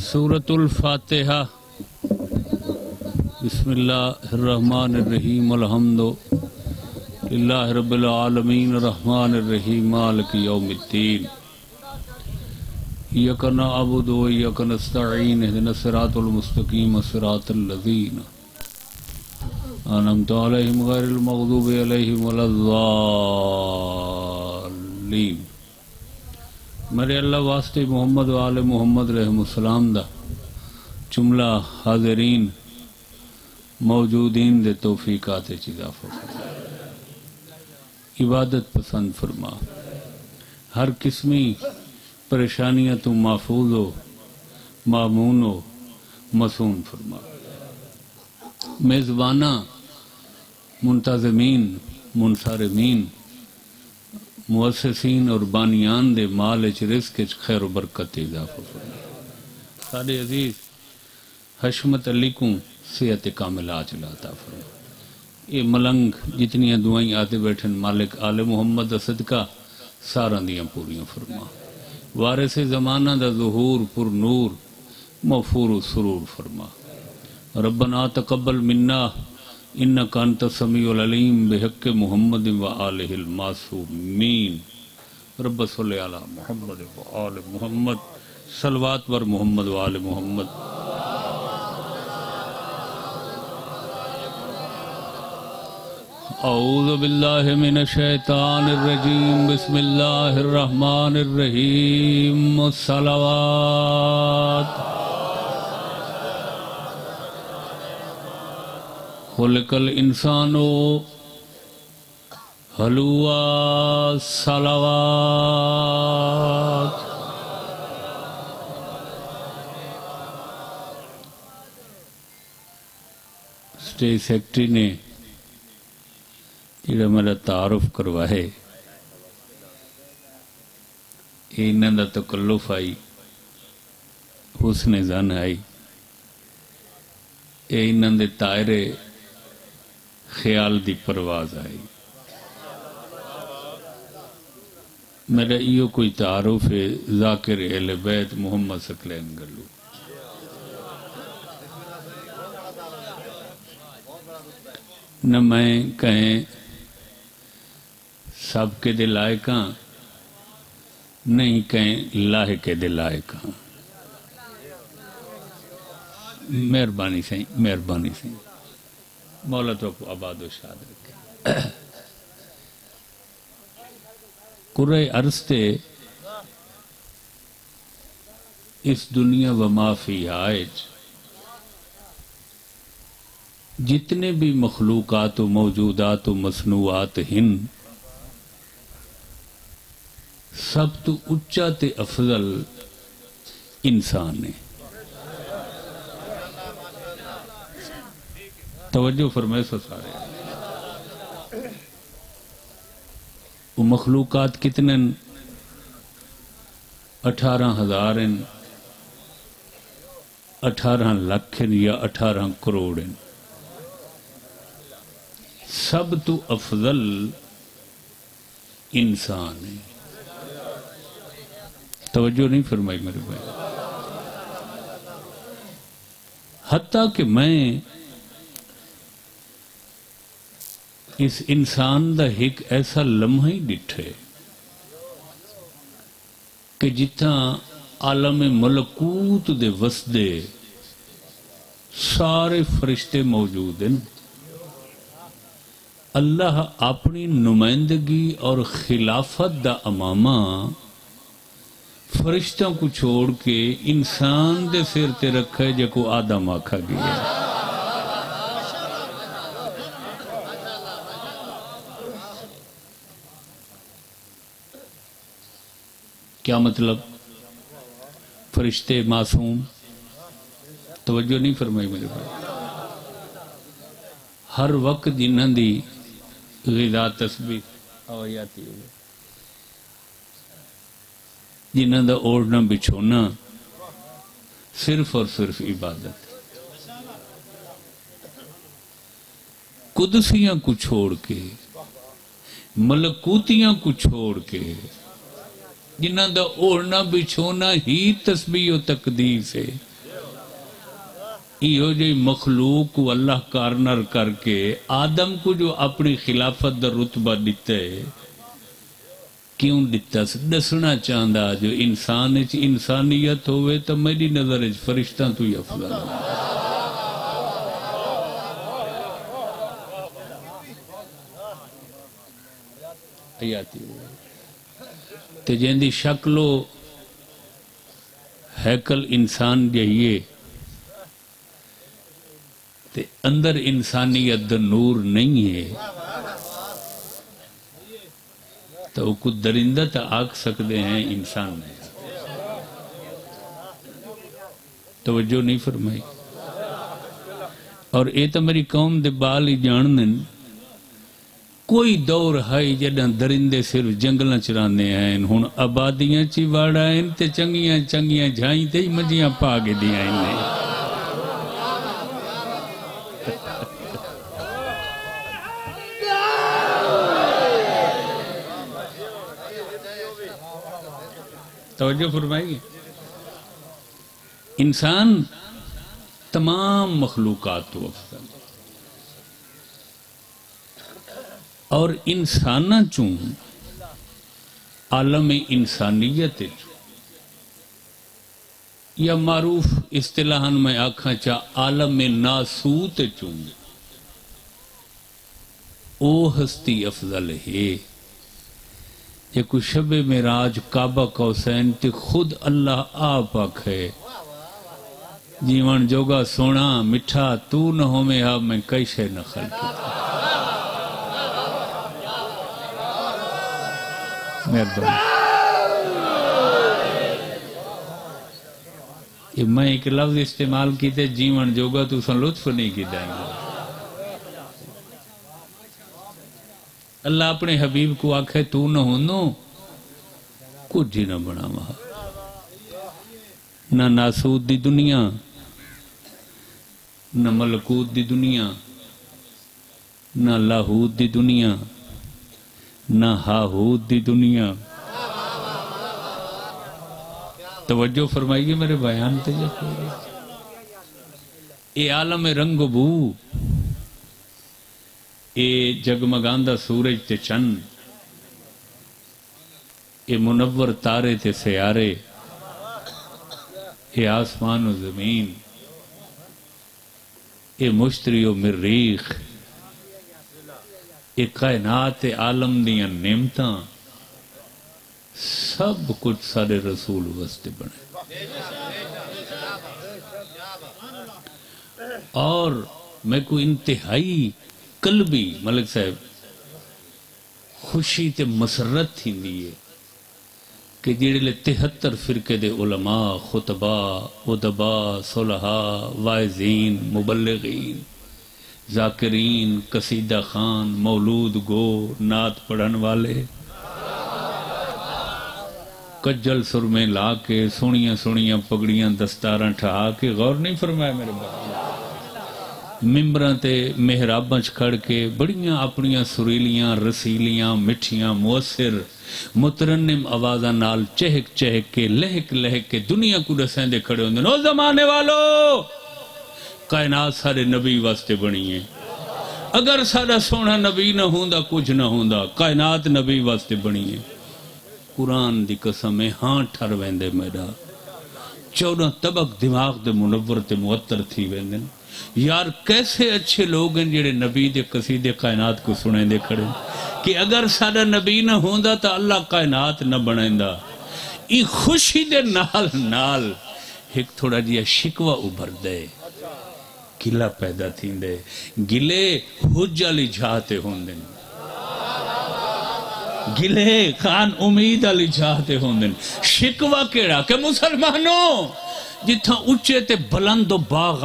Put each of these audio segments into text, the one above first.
سورۃ الفاتحہ۔ بسم اللہ الرحمن الرحیم، الحمد للہ رب العالمین، الرحمن الرحیم، مالک یوم الدین، ایاک نعبد و ایاک نستعین، اہدنا الصراط المستقیم، صراط الذین انعمت علیہم غیر المغضوب علیہم ولا الضالین۔ میرے اللہ واسطے محمد و آل محمد رحم السلام دا جملہ حاضرین موجودین دے توفیقات اضافہ فرما، عبادت پسند فرما، ہر قسمی پریشانیاں تو محفوظ ہو، معمون ہو، مسون فرما۔ میزبانہ، منتظمین، منصارمین، مؤسسین اور بانیان دے مال اچ رزق اچ خیر و برکت اضافہ فرما۔ سارے عزیز حشمت علی کو صحت کامل عاجلہ عطا فرما۔ یہ ملنگ جتنی دعائیں آتے بیٹھن مالک آل محمد دا صدقہ سارا دیاں پوریاں فرما۔ وارث زمانہ دا ظہور پر نور مغفور و سرور فرما۔ ربنا تقبل منا انکا انت السمیع العلیم بحق محمد و آلہ المعصومین۔ رب صلی علی محمد و آل محمد، صلوات ور محمد و آل محمد۔ اعوذ باللہ من الشیطان الرجیم، بسم اللہ الرحمن الرحیم، الصلوات۔ خلق الانسان حلوہ صلوات۔ اسٹیج سیکٹری نے جڑا میرا تعارف کروائے، یہ انہاں دا تکلف آئی، حسن زن آئی، یہ انہاں دے تائرے خیال دی پرواز آئی۔ میرا ایو کوئی تعارف ہے ذاکر اہل بیت محمد ثقلین گلو۔ نہ میں کہیں سب کے دے لائقاں، نہیں کہیں لاحق دے لائقاں۔ مہربانی سے مہربانی سے مولا تو کو آباد و شاد رکھے۔ کرۂ عرض تے اس دنیا و ما فیہا جتنے بھی مخلوقات و موجودات و مصنوعات ہن، سب تو اچا تے افضل انسان ہے۔ توجہ فرمائے سو سارے۔ وہ مخلوقات کتنے 18,000 ہیں، 18 لاکھ ہیں یا 18 کروڑ ہیں۔ سب تو افضل انسان ہے۔ توجہ نہیں فرمائی میرے بھائی۔ حتیٰ کہ میں اس انسان دا ایک ایسا لمحہ ہی ڈٹھے کہ جتنا عالم ملکوت دے وسدے سارے فرشتے موجود ہیں، اللہ اپنی نمائندگی اور خلافت دا امامہ فرشتوں کو چھوڑ کے انسان دے سر تے رکھا ہے جے کو آدم آکھا گیا۔ کیا مطلب؟ فرشتے معصوم؟ توجہ نہیں فرمائی میرے بھائی۔ ہر وقت جنہاں دی غذا تسبیح آویاتی ہوئے، جنہاں دا اوڑھنا بچھونا صرف اور صرف عبادت۔ قدسیاں کو چھوڑ کے، ملکوتیاں کو چھوڑ کے جنہ دا اوڑھنا بچھونا ہی تسبیح و تقدیس ہے. یہ جی مخلوق کو اللہ کارنر کر کے آدم کو جو اپنی خلافت دا رتبہ دیتا ہے کیوں دیتا؟ دسنا چاہتا جو انسان انسانیت ہوئے تو میری نظر فرشتہ تو ہی افضل ہے. تے جیندی شکلو ہیکل انسان جہیے تے اندر انسانیت دا نور نہیں ہے تو وہ کچھ درندہ تا آکھ سکتے ہیں انسان نہیں. توجہ نہیں فرمائی. اور اے تو میری قوم دے بال ہی جانن کوئی دور ہے جڑا درندے صرف جنگلاں چرانے ہیں ہن آبادیاں چی واڑا ہیں تے چنگیاں چنگیاں جھائیں تے مجھیاں پا کے دیاں ہیں. توجہ فرمائیے. انسان تمام مخلوقات تو افضل اور انسانہ چون عالم انسانیت یا معروف اصطلاحاً میں آکھاں چاہ عالم ناسوت چون او ہستی افضل ہے. یہ کوئی شب معراج کعبہ قوسین تے خود اللہ آپ آکھے جیون جوگا سونا مٹھا تو نہ ہو میں آپ میں کئی شے نہ خلقی. یہ میں ایک لفظ استعمال کیتے جیون جوگا تو سن لطف نہیں کی دائیں گے. اللہ اپنے حبیب کو آکھے تو نہ ہونو کچھ ہی نہ بنا وہاں. نہ ناسود دی دنیا نہ ملکوت دی دنیا نہ لاہوت دی دنیا نہ ہاہوت دی دنیا. توجہ فرمائیے میرے بیان تے اے عالم رنگ و بو اے جگمگاندہ سورج تے چند اے منور تارے تے سیارے اے آسمان و زمین اے مشتری و مریخ اے کائنات عالم دیاں نعمتاں سب کچھ سارے رسول واسطے بنے. اور میں کو انتہائی قلبی ملک صاحب خوشی تے مسرت تھی دیئے کہ جیڑے لے 73 فرقے دے علماء خطباء ادباء صلحاء واعظین مبلغین ذاکرین قصیدہ خان مولود گو نعت پڑھن والے کجل سرمے لا کے سونیاں سونیاں پگڑیاں دستاراں ٹھہا کے غور نہیں فرمایا میرے بھائی ممبراں تے محراباں کھڑ کے بڑیاں اپنیاں سریلیاں رسیلیاں مٹھیاں مؤثر مترنم آوازاں نال چہک چہک کے لہک لہک کے دنیا کو رسیں دے کھڑے ہوندے. نو زمانے والو کائنات سارے نبی واسطے بنی ہے. اگر سارا سونا نبی نہ ہوندا کچھ نہ ہوندا. کائنات نبی واسطے بنی ہے. قرآن دی قسم ہے ہاں ٹھر ویندے میرا 14 طبق دماغ دے منور تے معطر تھی ویندے. یار کیسے اچھے لوگ ہیں جڑے نبی دے قصیدے کائنات کو سنیں دے کھڑے کہ اگر سارا نبی نہ ہوندا تا اللہ کائنات نہ بنائندا. ای خوشی دے نال نال ایک تھوڑا جیا شکوہ ابھر دے گلہ پیدا تھیں دے گلے حج علی جھاتے ہوندے گلے خان امید علی جھاتے ہوندے. شکوہ کیڑا کہ مسلمانوں جتھاں اچھے تے بلند و باغ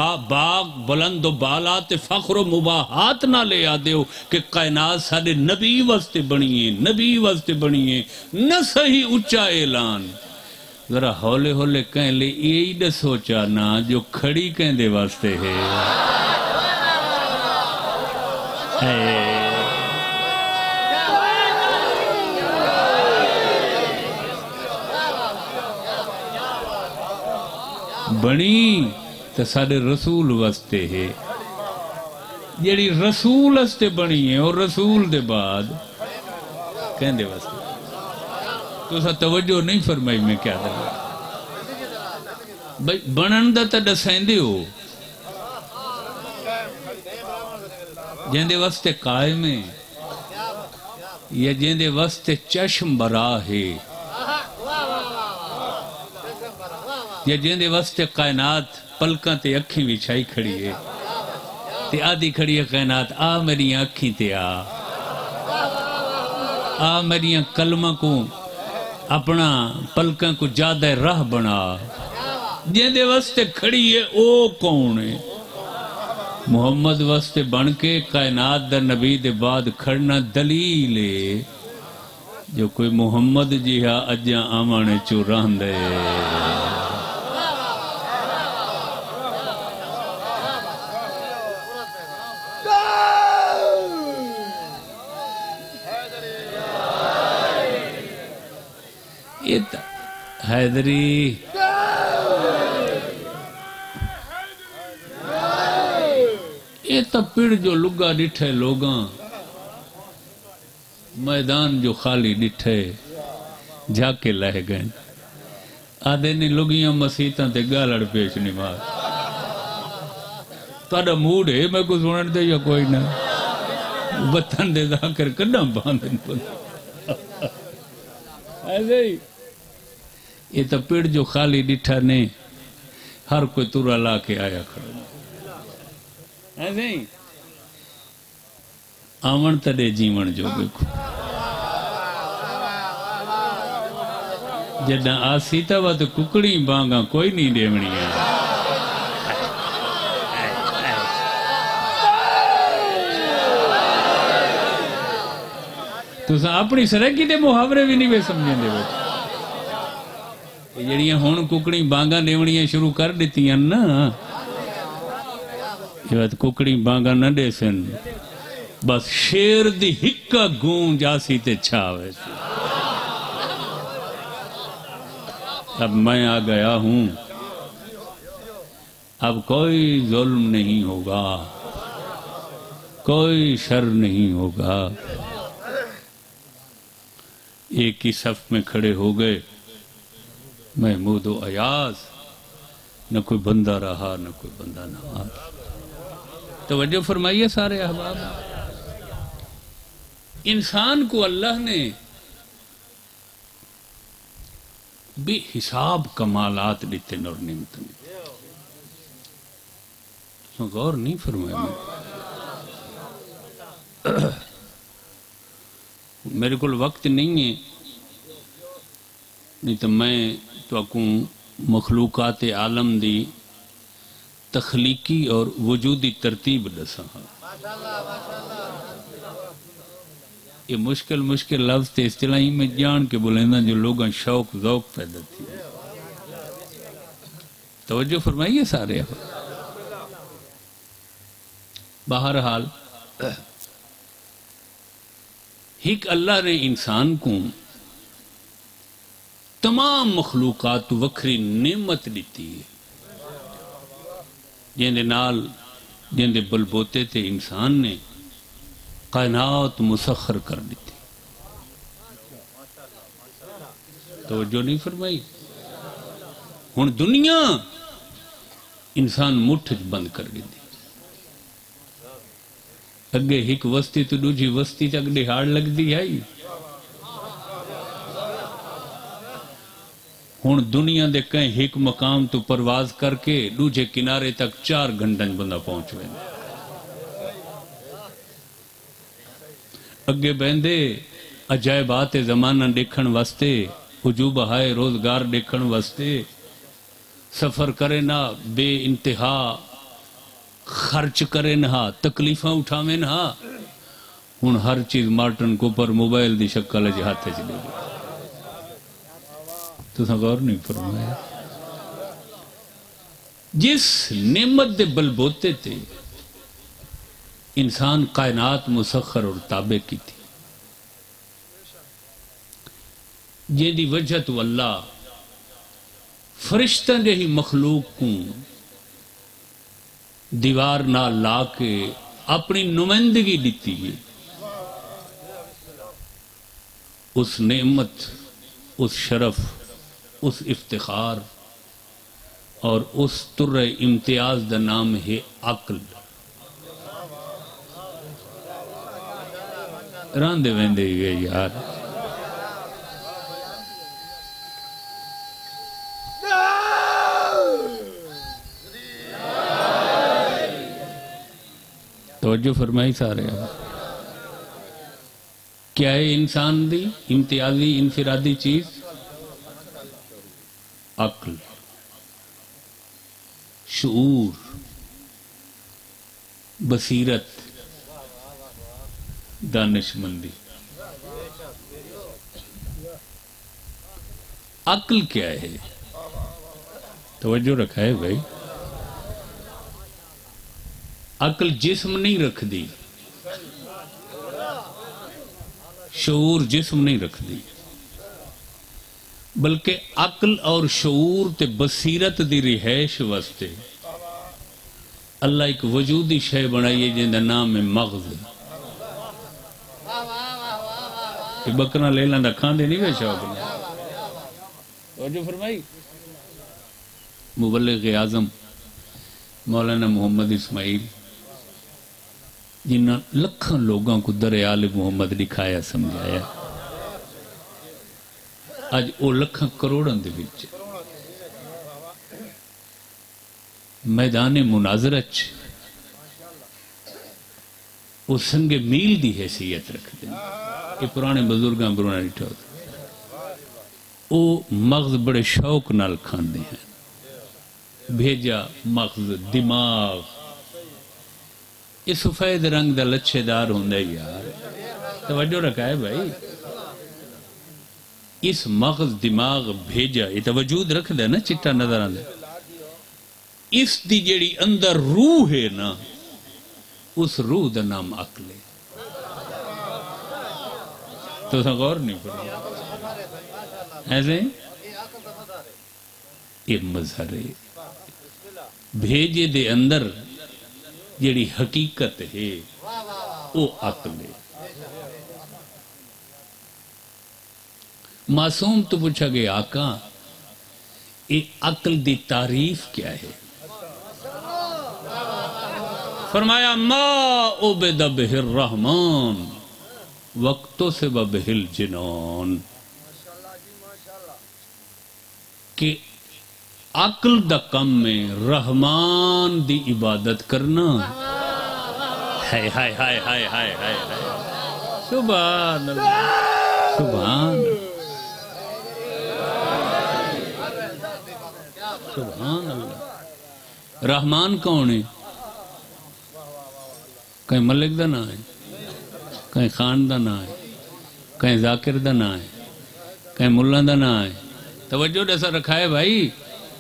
بلند و بالا تے فخر و مباحات نہ لے آدے ہو کہ کائنات سارے نبی واسطے بنیے نبی واسطے بنیے نہ صحیح اچھا اعلان. ذرا ہولے ہولے کہیں لے یہی نہ سوچا نا جو کھڑی کہیں دے واسطے ہے. بنی تو سارے رسول واسطے ہے، جیڑی رسول واسطے بنی ہے اور رسول دے بعد کہندے واسطے تو سا توجہ نہیں فرمائی میں کیا دے بھئی بنن دا تا دسائندے ہو جیندے واسطے قائم ہے یا جیندے واسطے چشم برا ہے یا جیندے واسطے کائنات پلکاں تے اکھیں وچھائی کھڑی ہے تے آدھی کھڑی ہے کائنات آ میری اکھیں تے آ میری کلمہ کو اپنا پلکاں کو زیادہ راہ بنا جیندے واسطے کھڑی ہے او کون ہے محمد واسطے بن کے کائنات دا نبی دے بعد کھڑنا دلیل ہے جو کوئی محمد جی ہاں اجاں آمانے چو رہندے حیدری یہ تا پڑ جو لگا ڈٹھے لوگاں میدان جو خالی ڈٹھے جا کے لہ گئے آدھے نہیں لگیاں مسیحتاں تے گالڑ پیش نہیں مار تاڑا موڈ ہے میں کو سنن دے یا کوئی نہ وطن دے ذاکر کنا باندھن پن ایسے ہی یہ تا پیڑ جو خالی ڈٹھا نے ہر کوئی تورا لا کے آیا کھڑا ایسے ہی آمن تڑے جیون جو بکو جدہ آسیتا وا تو ککڑی بانگا کوئی نہیں دیونی ہے تو سا اپنی سرکی دے محاورے بھی نہیں بے سمجھیں دے بیٹھے جڑیاں ہون ککڑی بانگا دیونیاں شروع کر دیتی ہیں نا یہ بات ککڑی بانگا نہ دے سن بس شیر دی ہکا گونج آسی تے چھاوے اب میں آ گیا ہوں اب کوئی ظلم نہیں ہوگا کوئی شر نہیں ہوگا ایک ہی صف میں کھڑے ہو گئے محمود و ایاز نہ کوئی بندہ رہا نہ کوئی بندہ نہ توجہ فرمائیے سارے احباب انسان کو اللہ نے بے حساب کمالات دیتے اور نعمت میں غور نہیں فرمایا میرے کو وقت نہیں ہے نہیں تو میں تو اکوں مخلوقات عالم دی تخلیقی اور وجودی ترتیب دساں یہ مشکل لفظ تے اصطلاحی میں جان کے بولیندہ جو لوگاں شوق ذوق پیدا تھی توجہ فرمائیے سارے بہرحال ایک اللہ نے انسان کو تمام مخلوقات وکھری نعمت دیتی ہے جیندے نال جیندے بلبوتے تھے انسان نے کائنات مسخر کر دیتی توجہ نہیں فرمائی ہن دنیا انسان مٹھ بند کر دیتی اگے ایک وستی تو دوجی وستی تک دہاڑ لگ دی آئی ہن دنیا دے کہیں ایک مقام تو پرواز کر کے دوجے کنارے تک 4 گھنٹن بندہ پہنچ ہوئے اگے بہندے عجائبات زمانہ دیکھن واسطے عجوبہ ہائے روزگار دیکھن واسطے سفر کرے نہ بے انتہا خرچ کرے نہ تکلیفاں اٹھاویں نہ ہن ہر چیز مارٹن کو پر موبائل دی شکل ہاتھے چلے گئی تو غور نہیں فرمایا جس نعمت دے بلبوتے تھے انسان کائنات مسخر اور تابع کی تھی جن دی وجہ تو اللہ فرشتہ جہی مخلوق کو دیوار نہ لا کے اپنی نمائندگی دیتی ہے، اس نعمت، اس شرف، اس افتخار اور اس تر امتیاز دا نام ہے عقل۔ راندے ویندے گئے یار، توجہ فرمائی سارے۔ کیا ہے انسان دی امتیازی انفرادی چیز؟ عقل، شعور، بصیرت، دانش مندی۔ عقل کیا ہے؟ توجہ رکھا ہے بھائی، عقل جسم نہیں رکھ دی، شعور جسم نہیں رکھ دی، بلکہ عقل اور شعور تے بصیرت دی رہائش واسطے اللہ ایک وجودی شے بنائیے جن دا نام ہے مغز۔ کہ بکرا لے لاندا کھاندے نہیں بے شوق نے۔ توجہ فرمائی۔ مبلغ اعظم مولانا محمد اسماعیل جنہاں لکھاں لوگوں کو در آل محمد دکھایا سمجھایا، آج او لکھاں کروڑاں دے وچ میدان مناظرت وہ سنگ میل دی حیثیت رکھ دیں۔ یہ پرانے بزرگاں برونا نہیں ٹھوتا، او مغز بڑے شوق نال کھاندے ہیں، بھیجا مغز دماغ یہ سفید رنگ دا لچھے دار ہوندے یار، توجہ رکھا ہے بھائی۔ اس مغز دماغ بھیجا یہ تو وجود رکھ دے نا، چٹا نظر آندے، اس دی جیڑی اندر روح ہے نا، اس روح دا نام عقل ہے۔ تو سا غور نہیں پڑا ایسے یہ مظہر ہے بھیجے دے اندر جیڑی حقیقت ہے وہ عقل ہے۔ معصوم تو پوچھا گیا آقا یہ عقل دی تعریف کیا ہے؟ فرمایا ما عبد بہ الرحمن وقتوں سے بہ الجنان، کہ عقل دا کم میں رحمان دی عبادت کرنا۔ ہائے ہائے ہائے ہائے ہائے ہائے سبحان اللہ، سبحان سبحان اللہ۔ رحمان کون ہے؟ کہیں ملک دا نام ہے، کہیں خان دا نام ہے، کہیں ذاکر دا نام ہے، کہیں ملہ دا نام ہے۔ توجہ ایسا رکھا ہے بھائی،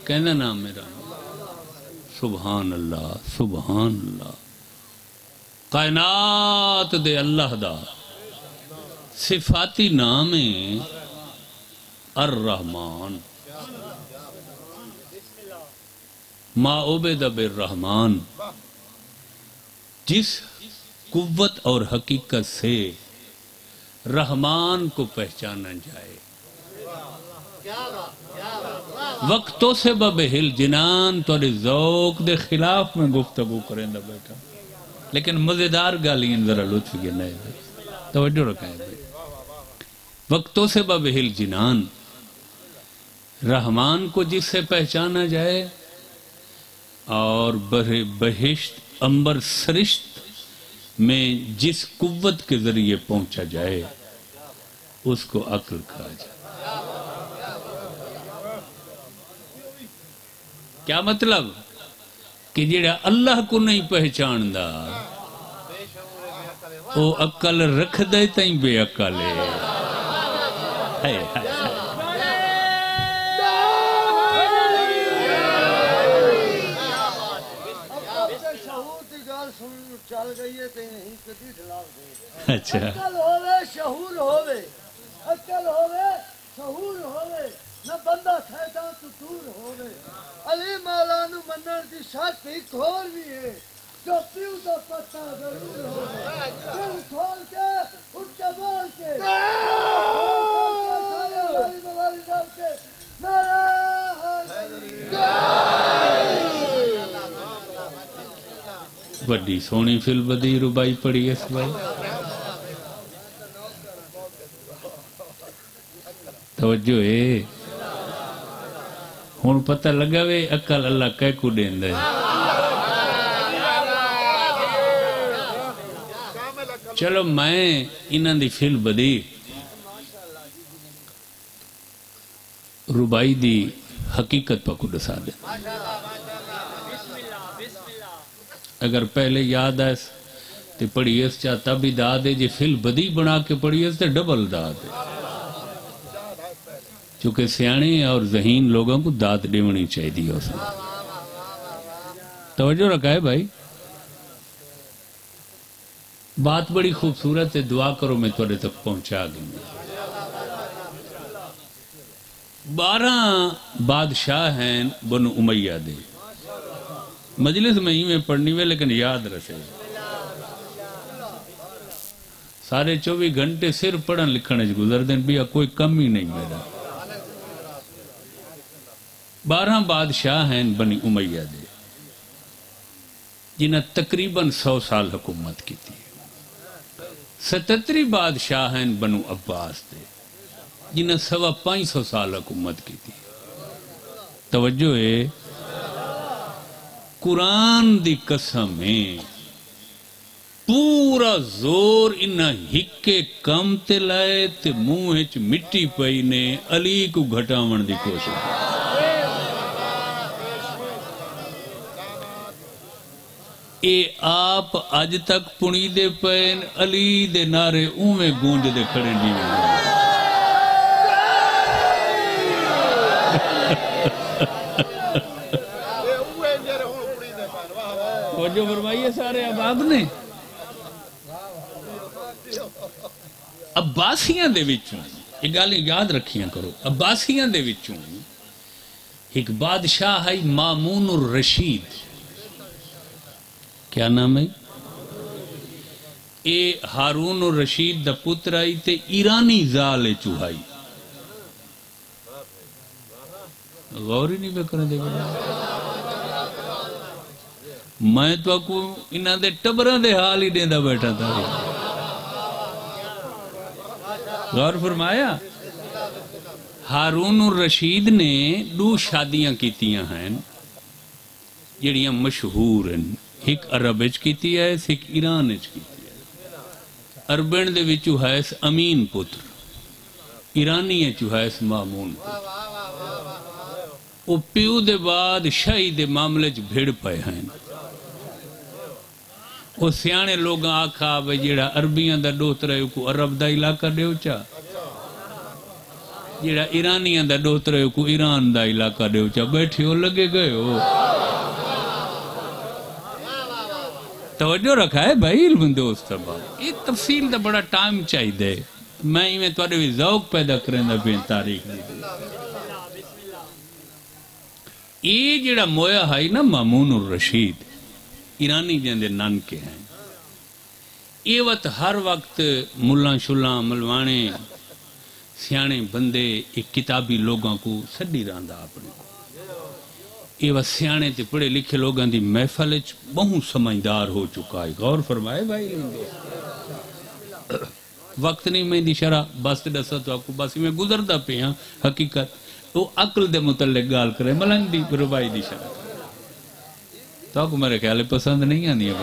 کہنا نام میرا سبحان اللہ سبحان اللہ۔ کائنات دے اللہ دا صفاتی نام ہے الرحمن۔ ما عبد بالرحمن، جس قوت اور حقیقت سے رحمان کو پہچانا جائے، وقتوں سے ببہل جنان تو ذوق دے خلاف میں گفتگو کریں دا بیٹا، لیکن مزیدار گالین ذرا لطف کے نئے توجہ رکھائے بھائی۔ وقتوں سے ببہل جنان، رحمان کو جس سے پہچانا جائے اور بہشت امبر سرشت میں جس قوت کے ذریعے پہنچا جائے اس کو عقل کہا جائے۔ کیا مطلب؟ کہ جڑا اللہ کو نہیں پہچان دا وہ عقل رکھ دے تائیں بے عقل ہے۔ اچھا عقل ہووے شعور ہووے، عقل ہووے شعور ہووے، نہ بندہ شیطان تو دور ہووے۔ علی مولا نو منن دی شرط ایک اور بھی ہے جو پیو دا پتہ ضرور ہو دل کھول کے اٹھ کے بول کے علی مولا نام کے بڑی سونی فل بدی ربائی پڑی اس بھائی توجہ ہے ہن پتہ لگا وے عقل اللہ کہہ کو دیندا ہے چلو میں انہاں دی فل بدی ربائی دی حقیقت پا کو دسا دے اگر پہلے یاد ہے تو پڑھی اس چاہتا بھی دا دے جی فل بدی بنا کے پڑھی اس تو ڈبل دا دے چونکہ سیانے اور ذہین لوگوں کو داد دیونی چاہیے دی اس میں توجہ رکھا ہے بھائی بات بڑی خوبصورت ہے دعا کرو میں توڑے تک پہنچا گئی 12 بادشاہ ہیں بنو امیہ دے مجلس میں ہی میں پڑھنی ہوئے لیکن یاد رکھے سارے 24 گھنٹے صرف پڑھن لکھنے گزر دیں بھی کوئی کم ہی نہیں میرا 12 بادشاہ ہیں بنی امیہ دے جنہیں تقریباً 100 سال حکومت کی تھی 77 بادشاہ ہیں بنو عباس دے جنہیں 550 سال حکومت کی تھی توجہ ہے قرآن دی قسم ہے پورا زور انہا ہکے کم تے لائے تے منہ چ مٹی پئی نے علی کو گھٹاون دی کوشش اے آپ اج تک پنی دے پین علی دے نعرے اوویں گونج دے کھڑے نہیں جو فرمائیے سارے اباب نے عباسیاں دے وچوں یہ گالیں یاد رکھیاں کرو عباسیاں دے وچوں ایک بادشاہ ہے مامون الرشید کیا نام ہے اے ہارون الرشید دا پتر آئی تے ایرانی زال چوہائی غور ہی نہیں بکرنے دے گا میں تو کو انہاں دے ٹبران دے حال ہی دیندہ بیٹھا تھا غور فرمایا ہارون الرشید نے 2 شادیاں کیتیاں ہیں جڑیاں مشہور ہیں ایک عربچ کیتی ہے ایک ایرانچ کیتی ہے عربین دے وچو ہے امین پتر ایرانی چو ہے مامون وہ پیو دے بعد شاہی دے معاملے چ بھیڑ پائے ہیں وہ سیانے لوگ آکھا بھئی جیڑا عربیاں دا دوت رہے کو عرب دا علاقہ دیو چا جیڑا ایرانیاں دا دوت رہے کو ایران دا علاقہ دیو چا بیٹھے ہو لگے گئے ہو توجہ رکھا ہے بھائی علم دوست بات یہ تفصیل دا بڑا ٹائم چاہی دے میں ہی میں توڑے بھی ذوق پیدا کریں دا بین تاریخ دی دے یہ جیڑا مویا ہے نا مامون الرشید ایرانی جندے نان کے ہیں یہ وقت ہر وقت ملان شلان ملوانے سیانے بندے ایک کتابی لوگاں کو سڈی راندہ اپنے کو یہ وقت سیانے تے پڑھے لکھے لوگاں دی محفل بہت سمجھدار ہو چکا ہے غور فرمائے بھائی وقت نہیں میں دی شرح بس دسا تو آپ کو بس میں گزردہ پہ ہاں حقیقت وہ عقل دے متعلق گال کرے ملنگ دی ربائی دی شرح تو آپ کو میرے خیال پسند نہیں آنی ہے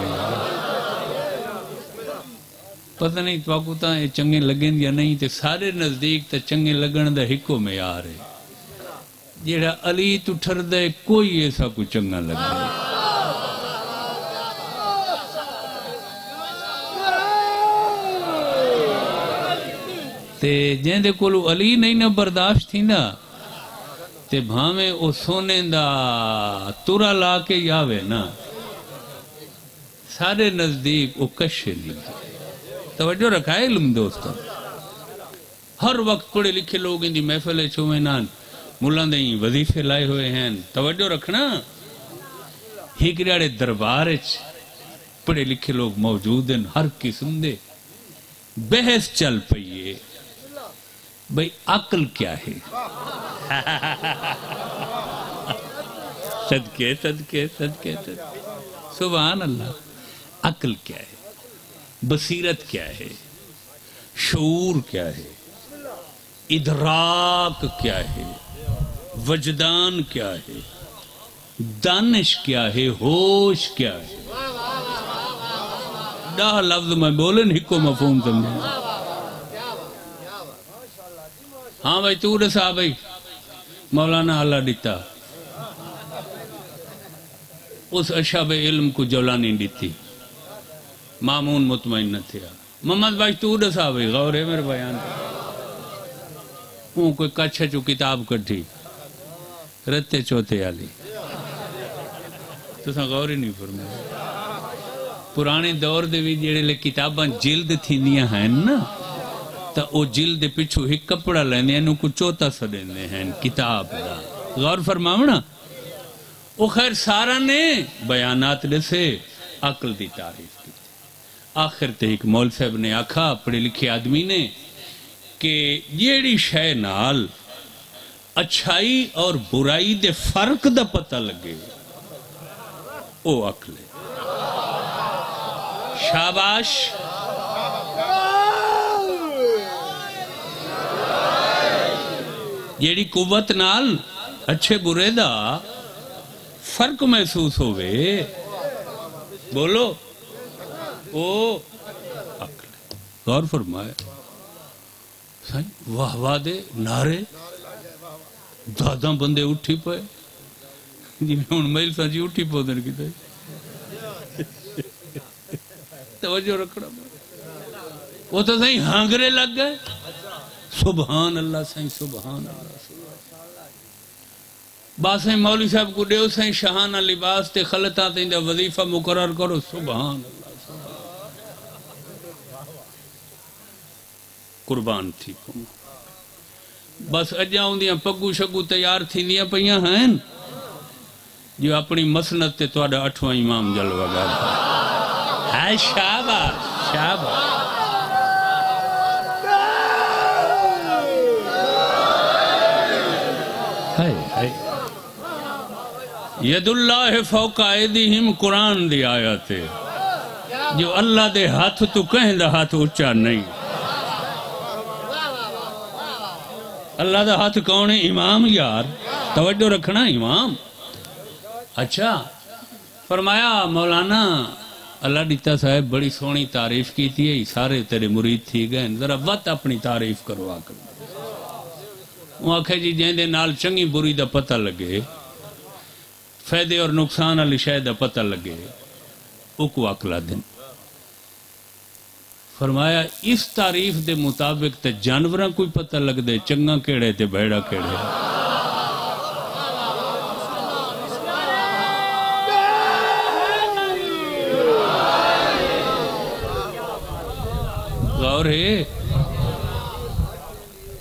پتہ نہیں تو آپ کو تا چنگے لگیں یا نہیں تے سارے نزدیک تا چنگے لگن دا ہکو میں آ رہے جیڑا علی تو ٹھر دے کوئی ایسا کو چنگا لگا تے جن دے کولو علی نہیں نہ برداشت تھی نا تے بھامے او سونے دا تورا لا کے یاوے نا سارے نزدیک او کشے نہیں توجہ رکھا ہے علم دوستا ہر وقت پڑھے لکھے لوگ ان دی محفل چھوئے نان ملان دے وظیفے لائے ہوئے ہیں توجہ رکھنا ہیکڑے دربار پڑھے لکھے لوگ موجود ہیں ہر قسم دے بحث چل پئیے بھئی عقل کیا ہے صدقے صدقے صدقے سبحان اللہ عقل کیا ہے بصیرت کیا ہے شعور کیا ہے ادراک کیا ہے وجدان کیا ہے دانش کیا ہے ہوش کیا ہے 10 لفظ میں بولن ہکو مفہوم سمجھیں ہاں بھائی تو رسا بھائی مولانا اللہ دیتا اس اشاب علم کو جولانی دیتی مامون مطمئن نہ تھیا محمد بھائی تو رسا بھائی غور ہے میرے بیان ہوں کوئی کچھ چو کتاب کٹھی رتے چوتھے آلی تو ساں غور ہی نہیں فرمایا پرانے دور دے بھی جیڑے لے کتاباں جلد تھی دیا ہیں نا تا او جلد پچھو ہی کپڑا لینے ہیں انہوں کو چوتا سا دینے ہیں کتاب دا غور فرماؤنا او خیر سارا نے بیانات لے سے عقل دی تعریف کی آخر تے ایک مول صاحب نے آکھا پڑھے لکھے آدمی نے کہ جیڑی شے نال اچھائی اور برائی دے فرق دا پتہ لگے او عقل ہے شاباش جیڑی قوت نال اچھے برے دا فرق محسوس ہوئے بولو او عقل ہے غور فرمائے واہ واہ دے نعرے دادا بندے اٹھی پائے جی میں ان میل سا جی اٹھی پودن کی تھے توجہ رکھنا وہ تو صحیح ہانگرے لگ گئے سبحان اللہ صحیح سبحان اللہ بات صحیح مولی صاحب کو دیو صحیح شہانہ لباس تے خلطہ تے اندہ وظیفہ مقرر کرو سبحان اللہ قربان تھی کم بس اجاؤں دیا پگو شگو تیار تھی دیا پہیاں ہیں جو اپنی مسنت تے توڑا 8واں امام جلوہ گا ہے شاباش شاباش ید اللہ فوق ایدیہم قرآن دی آیات ہے جو اللہ دے ہاتھ تو کہیں دا ہاتھ اچھا نہیں اللہ دا ہاتھ کون ہے امام یار توجہ رکھنا امام اچھا فرمایا مولانا اللہ دیتا صاحب بڑی سونی تعریف کی تھی سارے تیرے مرید تھی گئے ذرا وقت اپنی تعریف کروا کر وہ آکھے جی جہاں دے نال چنگی بری دا پتہ لگے فیدے اور نقصان علی شاید دا پتہ لگے اکو اکلا دن فرمایا اس تعریف دے مطابق تے جانوراں کوئی پتہ لگ دے چنگا کیڑے تے بھیڑا کیڑے غور ہے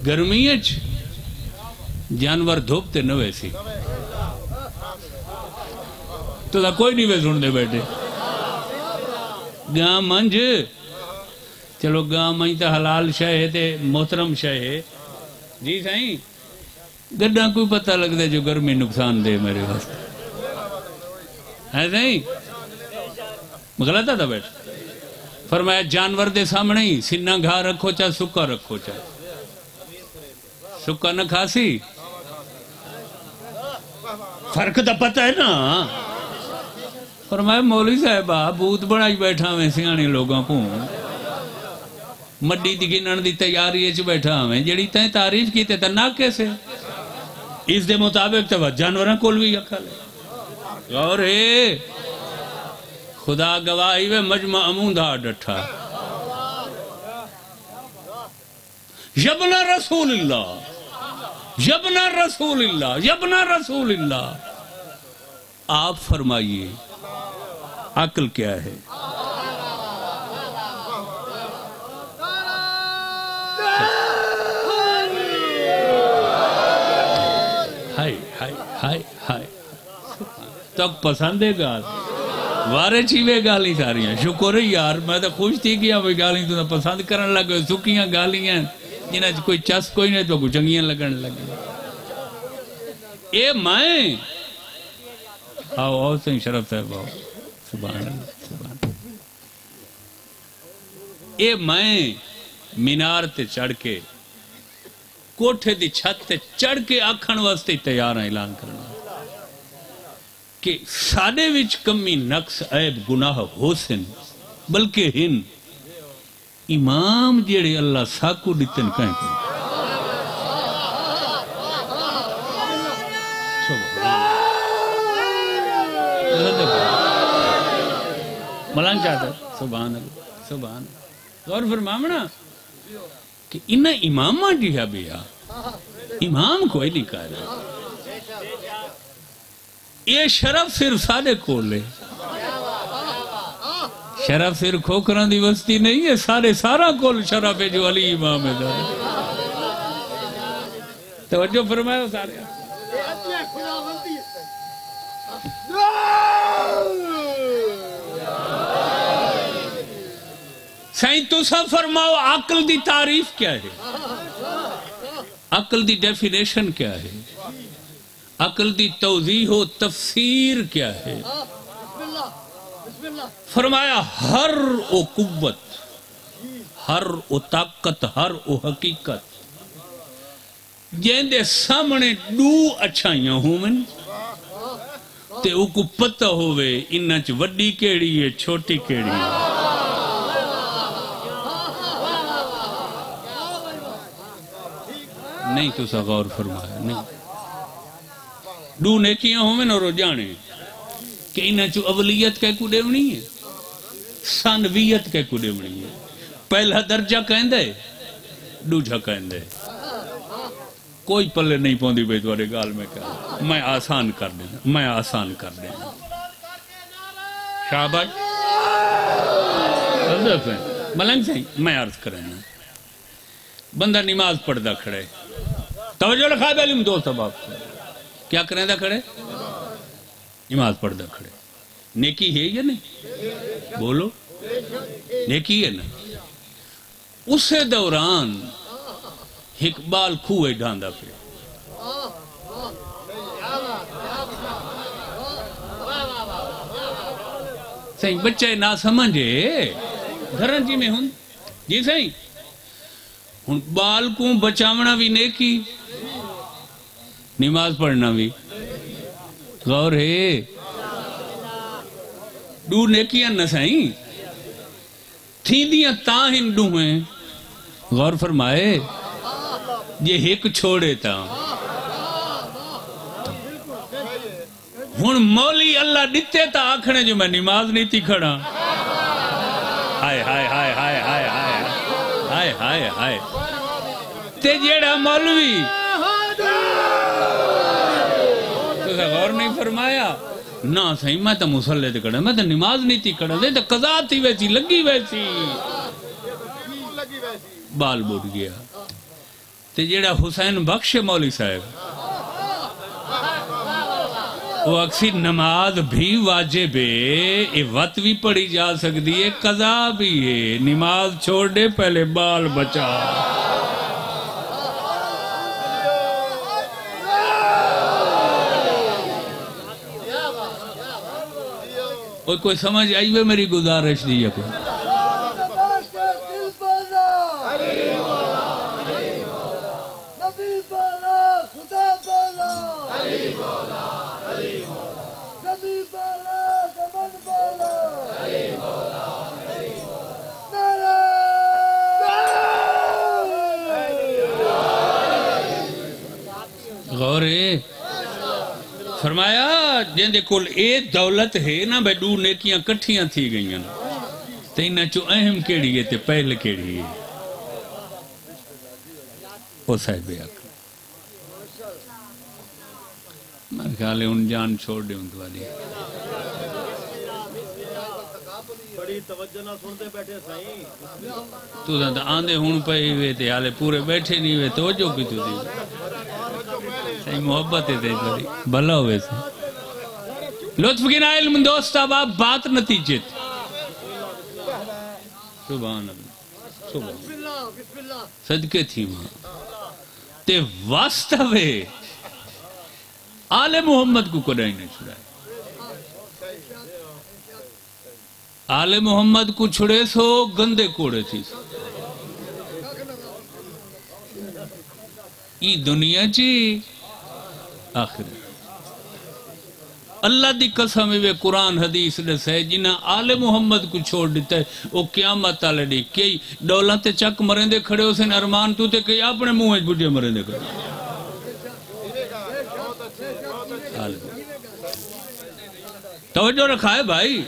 گرمیچ جانور دھوپتے نہ ویسی تو دا کوئی نہیں ویسے سن دے بیٹھے گاں منج چلو گاں منج تا حلال شاہ تے محترم شاہ جی سائیں گڈاں کوئی پتہ لگ دے جو گرمی نقصان دے میرے واسطے ہے سائیں غلط تھا بیٹھ فرمایا جانور دے سامنے ہی سنہ گھا رکھو چاہ سکا رکھو چاہ سکا نہ کھاسی فرق دا پتہ ہے نا فرمایا مولوی صاحبہ بوت بڑائی بیٹھا ہمیں سیانے لوگاں کو مڈی دی گنن دی تیاری اچ بیٹھا ہمیں جڑی تائیں تعریف کی تے نہ کیسے اس دے مطابق تو جانوراں کول بھی اکھا لے اور اے خدا گواہی وے مجمع اموندہ ڈٹھا یبنا رسول اللہ یبنا رسول اللہ یبنا رسول اللہ آپ فرمائیے عقل کیا ہے ہائے ہائے ہائے ہائے تک پسند ہے گال وارے چیوے گالی ساریاں شکر یار میں تو خوش تھی گیا وہ گالی تو پسند کرن لگے سکیاں گالیاں جنہیں کوئی چس کوئی نہیں تو کوئی چنگیاں لگن لگے اے مائیں آؤ آؤ سہیں شرف صاحب آؤ سبحان اللہ سبحان اللہ اے مائیں مینار تے چڑھ کے کوٹھے دی چھت تے چڑھ کے آکھن واسطے تیار ہیں اعلان کرنا کہ ساڑے وچ کمی نقص عیب گناہ حسن بلکہ ہن امام جیڑے اللہ ساکو دیتن کہیں کہیں ملان چاہتا سبحان اللہ سبحان اللہ غور فرمامنا کہ انہا امامہ جی ہے بیا امام کوئی نہیں کہہ رہا یہ شرف صرف سادے کھولے شرف صرف کھوکران دی وستی نہیں ہے سارے سارا کھول شرف ہے جو علی امام ہے توجہ فرمائے سارے سائیں تو سب فرماؤ عقل دی تعریف کیا ہے عقل دی ڈیفینیشن کیا ہے عقل دی توضیح و تفسیر کیا ہے فرمایا ہر او قوت ہر او طاقت ہر او حقیقت جیندے سامنے دو اچھائیاں ہومن تے او کو پتہ ہوئے انچ وڈی کیڑی ہے چھوٹی کیڑی ہے نہیں تو سا غور فرمایا نہیں دو نیکیاں ہومن اور جانے کہ انچ اولیت کے کو دیونی ہے ثانویت کے کو دیونی ہے پہلا درجہ کہیں دے دوجہ کہیں دے کوئی پلے نہیں پوندی بے دوارے گال میں کہا میں آسان کر دینا میں آسان کر دینا شاباش حضرت ہے ملنگ سے میں عرض کرنا بندہ نماز پڑھدا کھڑے توجہ رکھا ہے علم دو سباب کیا کریں دا کھڑے نماز پڑھدا کھڑے نیکی ہے یا نہیں بولو نیکی ہے نا اسے دوران اقبال کھوئے ڈھاندا پہ صحیح بچے نہ سمجھے گھرن جی میں ہوں جی صحیح ہوں بال کو بچاونا بھی نیکی نماز پڑھنا بھی غور ہے دو نیکیاں نہ صحیح تھی دیاں تاہن دو ہیں غور فرمائے یہ ایک چھوڑے تا ہن مولی اللہ دیتے تا آکھنے جو میں نماز نہیں تھی کھڑا ہائے ہائے ہائے ہائے ہائے ہائے ہائے ہائے تے جیڑا مولوی تو غور نہیں فرمایا نہ صحیح میں تو مسلح تے کھڑا میں تو نماز نہیں تھی کھڑا دے تو قضا تھی ویسی لگی ویسی بال بوٹ گیا تے جیڑا حسین بخش مولی صاحب وہ اکثر نماز بھی واجب ہے یہ وقت بھی پڑھی جا سکتی ہے قضا بھی ہے نماز چھوڑ دے پہلے بال بچا کوئی سمجھ آئی ہوئے میری گزارش دی ہے کوئی غور ہے فرمایا جن دے کل اے دولت ہے نا بے دو نیکیاں کٹھیاں تھی گئیاں تینہ چو اہم کیڑی ہے تے پہل کیڑی ہے وہ صاحب اکر میں خیال ہے ان جان چھوڑ دے ان دواری بڑی توجہ نہ سنتے بیٹھے سائیں تو دا آندے ہون پہ ہوئے تے حالے پورے بیٹھے نہیں ہوئے توجہ کی تو دی صحیح محبت ہے بڑی بھلا ہوئے سے لطف کی نا علم دوست اب آپ بات نتیجے تھی سبحان اللہ سبحان صدقے تھی ماں تے واستوے آل محمد کو کدائی نہیں چھڑائے آل محمد کو چھڑے سو گندے کوڑے تھی ای دنیا چی آخر اللہ دی قسم ہے قرآن حدیث دسے جنہ آل محمد کو چھوڑ دیتا ہے وہ قیامت آلے دی کئی دولت چک مرندے کھڑے ہو سن ارمان تو تے کئی اپنے منہ بڑھے مرندے کھڑے توجہ رکھا ہے بھائی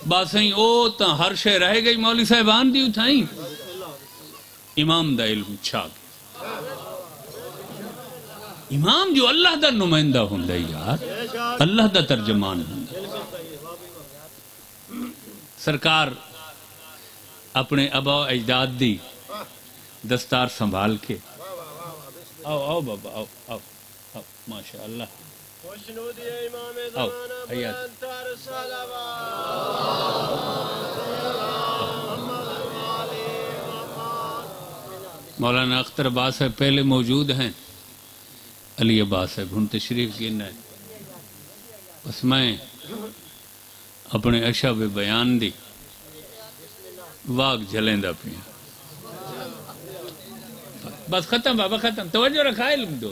باسیں او تا ہر شے رہ گئی مولی صاحبان دی اٹھائیں امام دا علم چھاک امام جو اللہ دا نمائندہ ہوندہ یار اللہ دا ترجمان ہوندہ سرکار اپنے ابا و اجداد دی دستار سنبھال کے آؤ بابا آؤ ماشاءاللہ آؤ حیات مولانا اختر عباس صاحب پہلے موجود ہیں علی عباس صاحب ہن تشریف گینا ہے بس میں اپنے اشب بیان دی واق جھلیں دا پیا بس ختم بابا ختم توجہ رکھا علم دو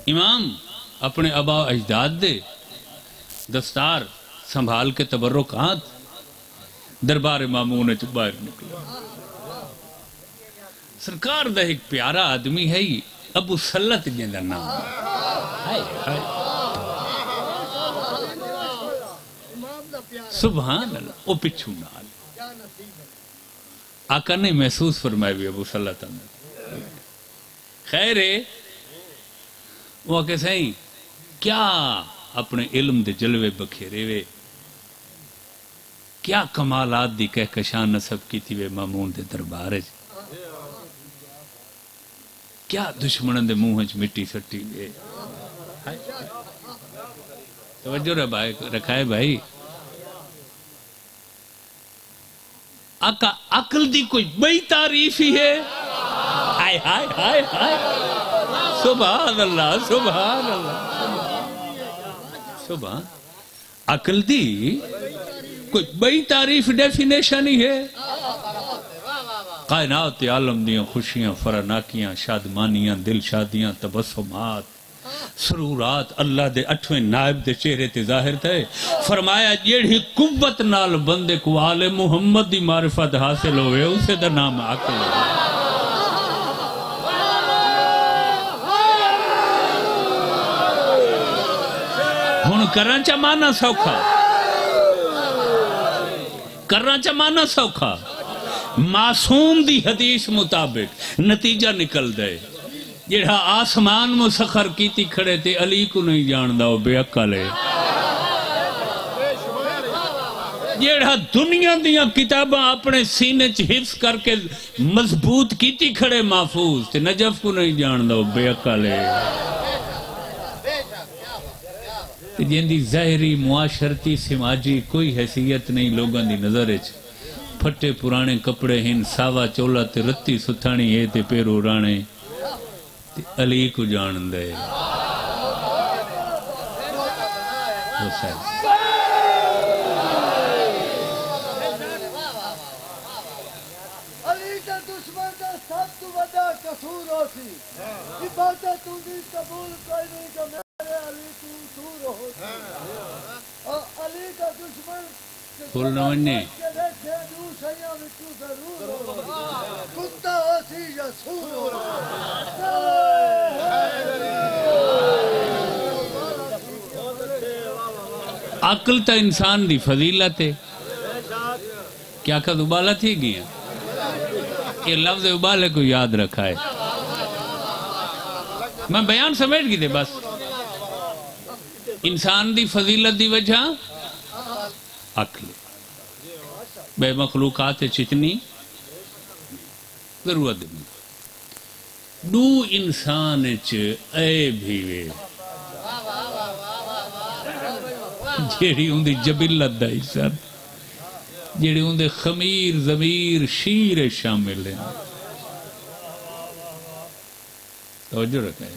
امام اپنے ابا اجداد دے دستار سنبھال کے تبرکات دربار مامون چ باہر نکلا سرکار دا ایک پیارا آدمی ہے ابو سلط جندہ نام سبحان اللہ او پچھو نال آقا نے محسوس فرمائے بھی ابو سلط خیر ہے وہ کہ سہیں کیا اپنے علم دے جلوے بکھیرے وے کیا کمالات دی کہکشان نصب کی تھی وے مامون دے دربارے کیا دشمنن دے منہ مٹی سٹی وے توجہ رکھا ہے بھائی آقا عقل دی کوئی بئی تعریف ہی ہے ہائے ہائے ہائے ہائے سبحان اللہ سبحان اللہ سبحان عقل دی کوئی بئی تعریف ڈیفینیشن ہی ہے کائنات عالم دیاں خوشیاں فرناکیاں شادمانیاں دل شادیاں تبسمات سرورات اللہ دے 8ویں نائب دے چہرے تے ظاہر تھے فرمایا جیڑی قوت نال بندے کو آل محمد دی معرفت حاصل ہوئے اسے دا نام عقل ہے ہن کرنا چا مانا سوکھا کرنا چا مانا سوکھا معصوم دی حدیث مطابق نتیجہ نکل دے جڑا آسمان مسخر کیتی کھڑے تے علی کو نہیں جان دا بے عقل ہے جڑا دنیا دیاں کتاباں اپنے سینے چ حفظ کر کے مضبوط کیتی کھڑے محفوظ تے نجف کو نہیں جان دا بے عقل ہے جن دی ظاہری معاشرتی سماجی کوئی حیثیت نہیں لوگاں دی نظر اچ پھٹے پرانے کپڑے ہن ساوا چولا تے رتی ستھانی ہے تے پیرو رانے تے علی کو جان دے علی دا دشمن دا سب تو بڑا قصور ہو سی عبادت تو دی قبول کوئی نہیں کہ میرے علی تو دور ہو سی اور علی دا دشمن بولنا مننے کتا ہو سی یا سور ہو عقل تا انسان دی فضیلت ہے کیا کد ابالا تھی گیا یہ لفظ ابالے کو یاد رکھا ہے میں بیان سمیٹ گئی تھے بس انسان دی فضیلت دی وجہ عقل بے مخلوقات چتنی ضرورت نہیں دو انسان اے بھیوے جیڑی ان دی جبلت دا حصہ جیڑی ان دے خمیر ضمیر شیر شامل ہیں توجہ رکھیں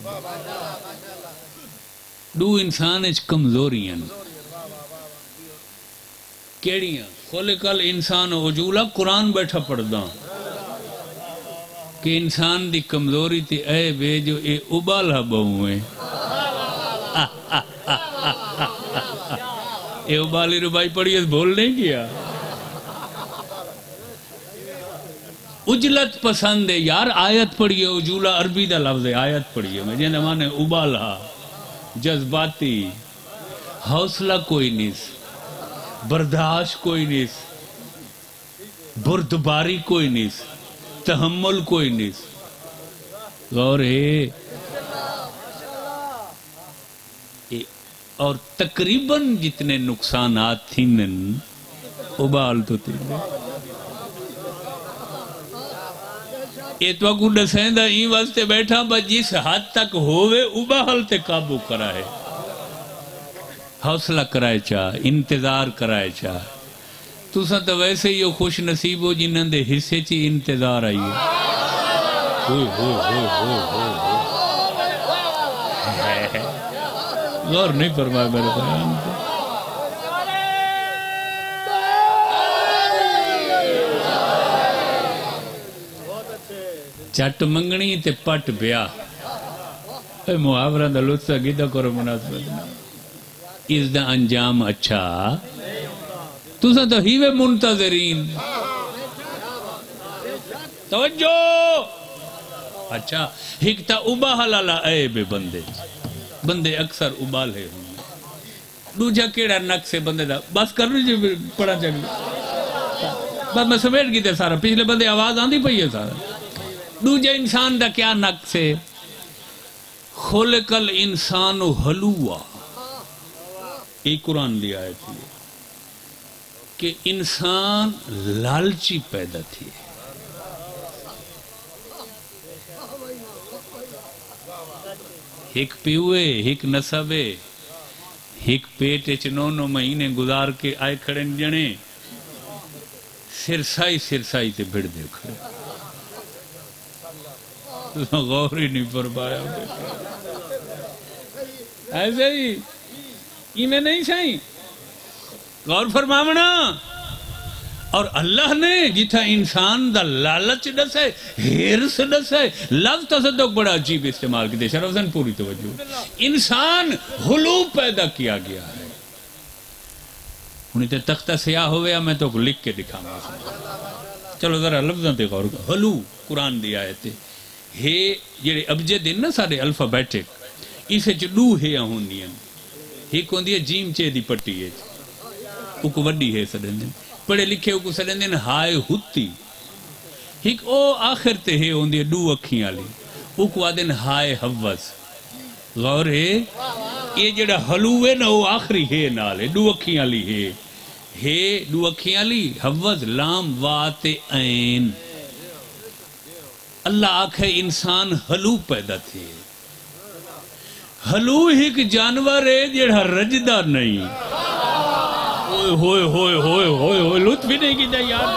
دو انسان اچ کمزوریاں کیڑیاں خلق الانسان عجولا قرآن بیٹھا پڑھدا کہ انسان دی کمزوری تے اے بے جو اے ابالا بہوئے اے ابالی ربائی پڑھی اس بول نہیں کیا اجلت پسند ہے یار آیت پڑھیے اجولا عربی دا لفظ ہے آیت پڑھیے میں جنہیں مانے ابالا جذباتی حوصلہ کوئی نہیں برداشت کوئی نہیں بردباری کوئی نہیں تحمل کوئی نہیں غور ہے اور تقریباً جتنے نقصانات تھیں ابال تو تھی یہ تو کو ڈسیندہ ہی واسطے بیٹھا با جس حد تک ہوئے ابال تے قابو کرائے حوصلہ کرائے چاہ انتظار کرائے چاہ تو سا تو ویسے ہی خوش نصیب ہو جنہاں دے حصے چی انتظار آئیے غور نہیں فرمائے میرے بیان کو چٹ منگنی تے پٹ بیا اے محاورہ دا لطفہ گیدہ کرو مناسبت نا اس دا انجام اچھا تو سا تو ہیوے منتظرین توجہ اچھا ہکتا اباہل اللہ اے بے بندے اکثر ابالے ہوں دوجہ کیڑا نقص بندے دا بس کر لیجئے پڑھا چاہیے بس میں سمیٹ گئی تھے سارا پچھلے بندے آواز آندھی پئی ہے سارا دوجہ انسان دا کیا نقص ہے خلق الانسان حلوہ ایک قرآن دی آیت ہے کہ انسان لالچی پیدا تھی ایک پیوے ایک نصبے ایک پیٹے چنونو مہینے گزار کے آئے کھڑے جنے سرسائی تے بھڑ دے کھڑے غور ہی نہیں فرمایا ایسے ہی میں نہیں سائیں غور فرماونا اور اللہ نے جتھا انسان دا لالچ ڈسے ہرس ڈسے لفظ تصدق بڑا عجیب استعمال کی دے شرفزن پوری توجہ انسان حلو پیدا کیا گیا ہے انہیں تے تختہ سیاہ ہوئے میں تو لکھ کے دکھا چلو ذرا لفظاں تے غور حلو قرآن دی آئے تھے ہے جڑے ابجد ہیں نا سارے الفابیٹک اسے چلو ہے ہوندی ہیں ایک ہوندی ہے جیم چے دی پٹی ہے اوکو وڈی ہے سڑن دیں پڑھے لکھے اوکو سڑن دیں ہائے ہوتی ایک او آخر تے ہے ہوندی ہے دو اکھیاں لی اوکو آدھیں ہائے حوض غور ہے یہ جڑا حلو ہے نا وہ آخری ہے نال ہے دو اکھیاں لی ہے دو اکھیاں لی حوض لام وات این اللہ آکھے انسان حلو پیدا تھے حلو ایک جانور ہے جڑا رجدہ نہیں ہوئے ہوئے ہوئے ہوئے ہوئے لطف بھی نہیں کیتا یار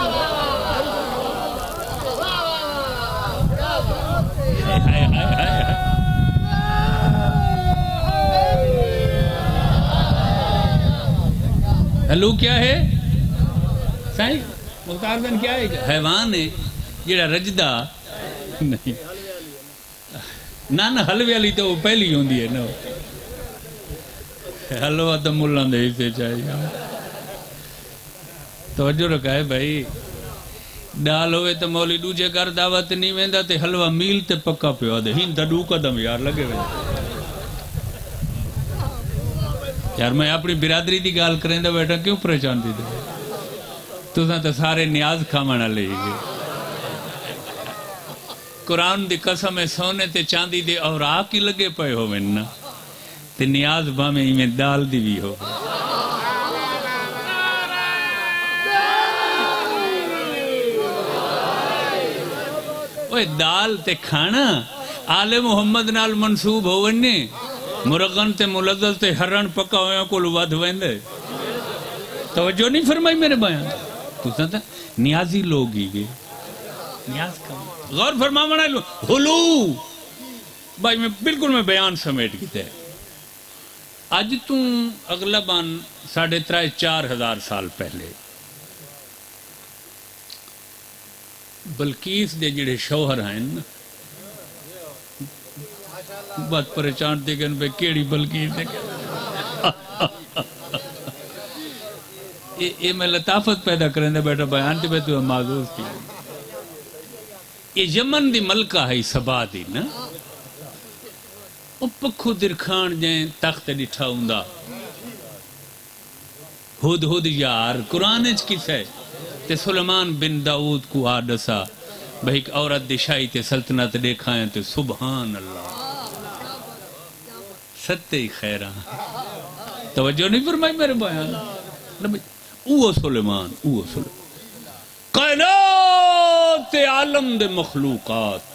حلو کیا ہے سائیں مختار بن کیا ہے حیوان ہے جڑا رجدہ نہیں نہ حلوے علی تو وہ پہلی ہوندی ہے نا حلوہ تو ملان دے سے چاہیے توجہ رکھا ہے بھائی ڈال ہوئے تو مولی دوجے گھر دعوت نہیں ویندا تے حلوہ میل تے پکا پیوا دے ہین تا 2 قدم یار لگے ہوئے یار میں اپنی برادری دی گال کریں دا بیٹا کیوں پریشان دی دے تو سارے نیاز کھامنا لے گئے قرآن دی قسم ہے سونے تے چاندی دے اور آکی لگے پئے ہو نا تے نیاز باں میں ہی دال دی بھی ہو اوہ دال تے کھانا آل محمد نال منصوب ہونے مرغن تے ملذذ تے ہرن پکا ہویا کو ود ویندے توجہ نہیں فرمائی میرے بیان تو سنتا نیازی لوگ ہی گئے نیاز کا غور فرما منا لو ہلو بھائی میں بالکل میں بیان سمیٹ کی تے آج تم اغلباً 3,500-4,000 سال پہلے بلقیس دے جڑے شوہر ہیں نا بات پریشان دے گن پہ کیڑی بلقیس دے یہ میں لطافت پیدا کریں دے بیٹا بیان تے تو معذور تھی یہ یمن دی ملکہ ہے سبا دی نا وہ پکھو درکھان جائیں تخت ڈٹھا ہوندا ہد ہد یار قرآن اچ کس ہے تے سلیمان بن داؤد کو آدسا بھئی ایک عورت دشائی تے سلطنت دیکھائیں تے سبحان اللہ ستے ہی خیران توجہ نہیں فرمائی میرے بیان اوہ سلیمان کائنات عالم دے مخلوقات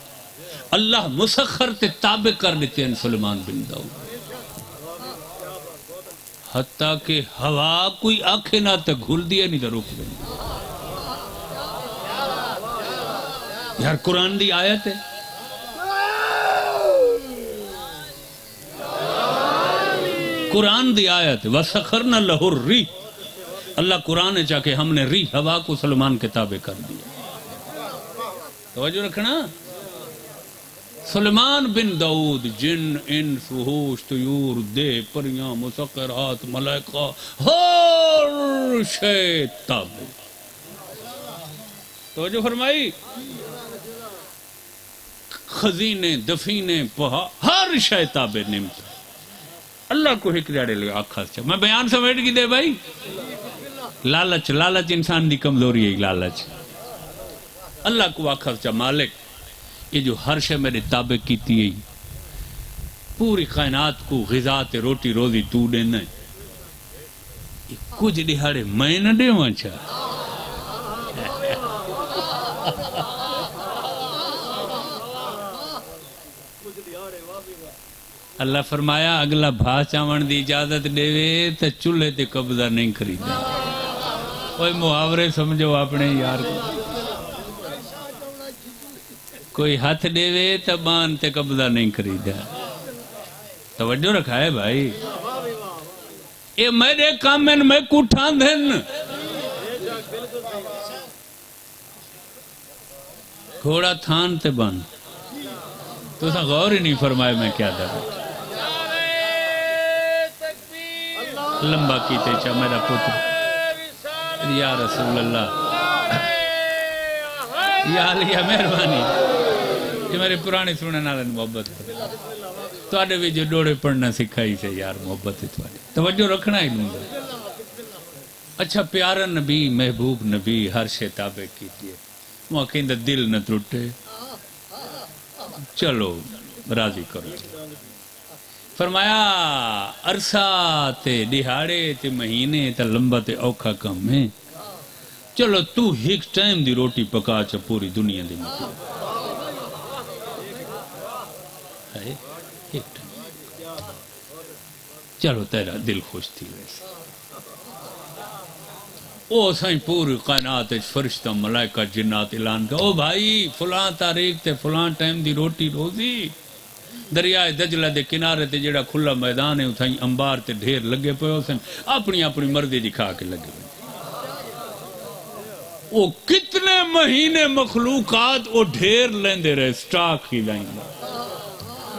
اللہ مسخر تے تابع کر دیتے ہیں سلیمان بن داؤد حتیٰ کہ ہوا کوئی آنکھیں نہ تک گھل دیا نہیں تو رک گئی یار قرآن دی آیت ہے قرآن دی آیت وَسَخَرْنَا لَهُ الرِّيحَ اللہ قرآن ہے چاہ کہ ہم نے ریح ہوا کو سلیمان کے تابع کر دیا توجہ رکھنا سلیمان بن داؤد جن انس وحوش طیور دے پریاں مسخرات ملائکہ ہر شے تابع توجہ فرمائی خزینے دفینے پہا ہر شے تابع نمت اللہ کو ایک جاڑے لے آکھا سے میں بیان سمیٹ کی دے بھائی لالچ انسان دی کمزوری ہے لالچ اللہ کو آکھا سے مالک یہ جو ہر شے میرے تابع کیتی ہے پوری کائنات کو غذا تے روٹی روزی تو دینا ہے کچھ دہاڑے میں نہ دے وہاں اللہ فرمایا اگلا بھا چاون دی اجازت دے وے تو چولہے تے قبضہ نہیں خریدا کوئی محاورے سمجھو اپنے یار کوئی ہاتھ دے وے تو بان تے قبضہ نہیں خریدا توجہ رکھا ہے بھائی یہ میرے کامن میں کٹھان دھن گھوڑا تھان تے بان تو سا غور ہی نہیں فرمائے میں کیا در لمبا کیتے چاہ میرا پتر یا رسول اللہ یا علیہ مہربانی یہ میرے پرانے سننے نالن محبت تو آنے بھی جو ڈوڑے پڑھنا سکھائی سے یار محبت ہے توجہ رکھنا ہی لوں گا اچھا پیارا نبی محبوب نبی ہر شے تابع کیتی ہے موقع اندر دل نہ ٹوٹے چلو راضی کرو فرمایا عرصہ تے دہاڑے تے مہینے تے لمبا تے اوکھا کم ہے چلو تو ایک ٹائم دی روٹی پکا چا پوری دنیا دی مطلب ہے ایک ٹائم چلو تیرا دل خوش تھی ویسے او سائیں پوری کائنات فرشتہ ملائکہ جنات اعلان کا او بھائی فلاں تاریخ تے فلاں ٹائم دی روٹی روزی دریائے دجلہ دے کنارے تے جڑا کھلا میدان ہے اتھائیں انبار تے ڈھیر لگے پہ ہو سن اپنی مرضی دکھا کے لگے پہ وہ کتنے مہینے مخلوقات وہ ڈھیر لیندے رہے سٹاک ہی لائیں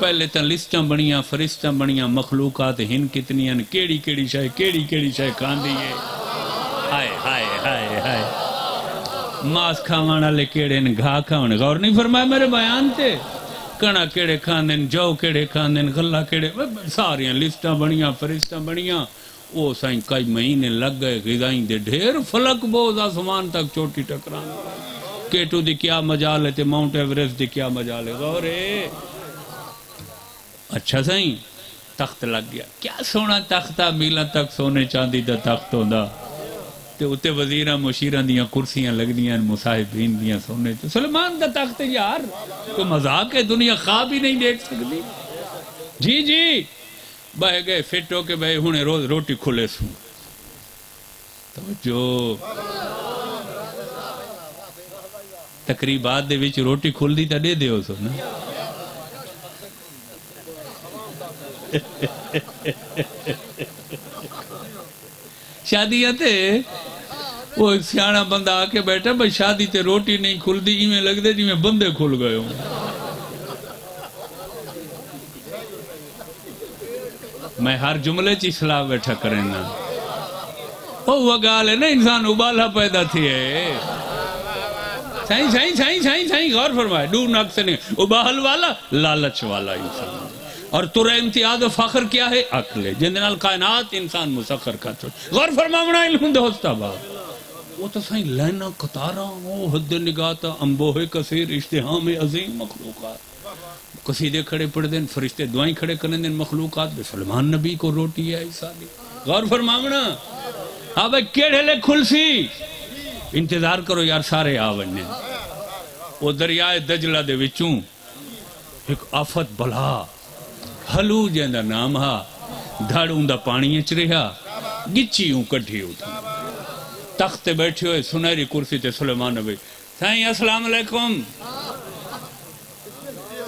پہلے تا لسٹاں بنیاں فرشتاں بنیاں مخلوقات ہن کتنی ہیں کیڑی شاہ کھان دیئے ہائے ہائے ہائے ہائے ماس کھاوانا لے کیڑے نے گھا کھاوانے غور نہیں فرمایا میرے بیان تے کنا کیڑے کھان دین جو کیڑے کھان دین غلہ کیڑے ساریاں لسٹاں بنیاں فرشتاں بنیاں وہ سائیں کئی مہینے لگ گئے غذائیں دے ڈھیر فلک بوز آسمان تک چوٹی ٹکران کیٹو دی کیا مجال ہے تے ماؤنٹ ایوریسٹ دی کیا مجال ہے غورے اچھا سائیں تخت لگ گیا کیا سونا تختہ میلہ تک سونے چاندی دا تخت ہوندا تے اتے وزیراں مشیراں دیاں کرسیاں لگ دیاں مصاحبین دیاں سونے تے سلیمان دا تخت یار تو مذاق ہے دنیا خواب ہی نہیں دیکھ سکتی جی جی بہ گئے فٹ ہو کے بھائی ہنے روز روٹی کھلے سوں توجہ تقریبات دے وچ روٹی کھل دی تا دے دیو سو نا شادیاں تے وہ ایک سیانا بندہ آ کے بیٹھا بھائی شادی تے روٹی نہیں کھل دی ایویں لگ دے جی میں بندے کھل گئے ہوں میں ہر جملے چی اصلاح بیٹھا کریں نا وہ گال ہے نا انسان ابالا پیدا تھی ہے سائیں غور فرمائے دور ناک سے نہیں ابال والا لالچ والا انسان اور ترہ امتیاز و فخر کیا ہے عقل ہے جن دنال کائنات انسان مسخر کا چھوٹ غور فرماؤنا علم دوستا بات وہ تو سائیں لینا قطارہ وہ حد نگاتا انبوہ کثیر اشتہام عظیم مخلوقات قصیدے کھڑے پڑھ دیں فرشتے دعائیں کھڑے کرنے دیں مخلوقات بے سلمان نبی کو روٹی ہے عیسیٰ دی غور فرماؤنا ہاں بھائی کیڑے لے کھل سی انتظار کرو یار سارے آونے وہ دریائے دجلہ دے وچوں ایک آفت بلا ہلو جیندہ نام ہا دھاڑوں دا پانی اچ رہا گچی ہوں کٹھی ہوتا تخت بیٹھے ہوئے سنہری کرسی تے سلیمان نبی سائیں السلام علیکم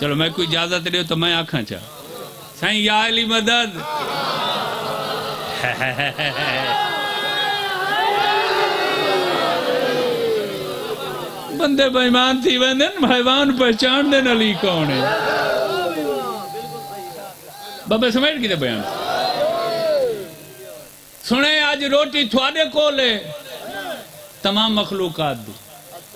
چلو میں کوئی اجازت دے تو میں آکھاں چاہ سائیں یا علی مدد بندے بائیمان تھی بندن بھائیوان پہچان دے علی کون ہے بابا سمیٹ کی دے بیان سنے آج روٹی تھوڑے کو لے تمام مخلوقات دی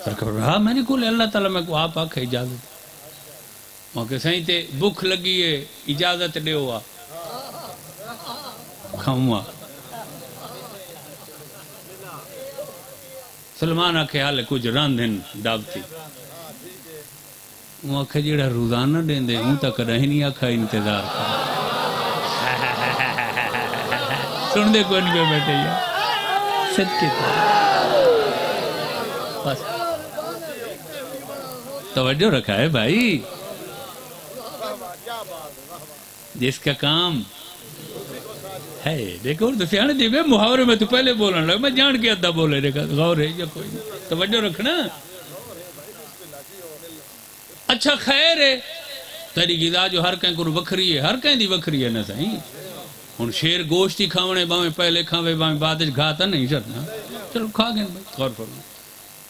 سرکار رہا میں نے کو لے اللہ تعالیٰ میں کو آپ آکھے اجازت وہاں کہ سائیں تے بھوک لگی ہے اجازت دے ہوا کھاؤں سلمان آکھے حال کچھ راندھن ڈابتی وہ آکھے جیڑا روزانہ دیں دے ہوں تک رہی نہیں آکھا انتظار کھا سن دے کوئی نہیں بیٹھے یا صدقے بس توجہ رکھا ہے بھائی جس کا کام ہے دیکھو تو سیانے دیکھو محاورے میں تو پہلے بولنے لگا میں جان کے ادھا بولے دیکھا غور ہے یا کوئی نہیں توجہ رکھنا اچھا خیر ہے تیری غذا جو ہر کہیں کو وکھری ہے ہر کہیں دی وکھری ہے نا صحیح ہن شیر گوشتی کھاونے باویں پہلے کھاوے باویں بعد گھاتا نہیں چڑھنا چلو کھا گئے بھائی غور فرما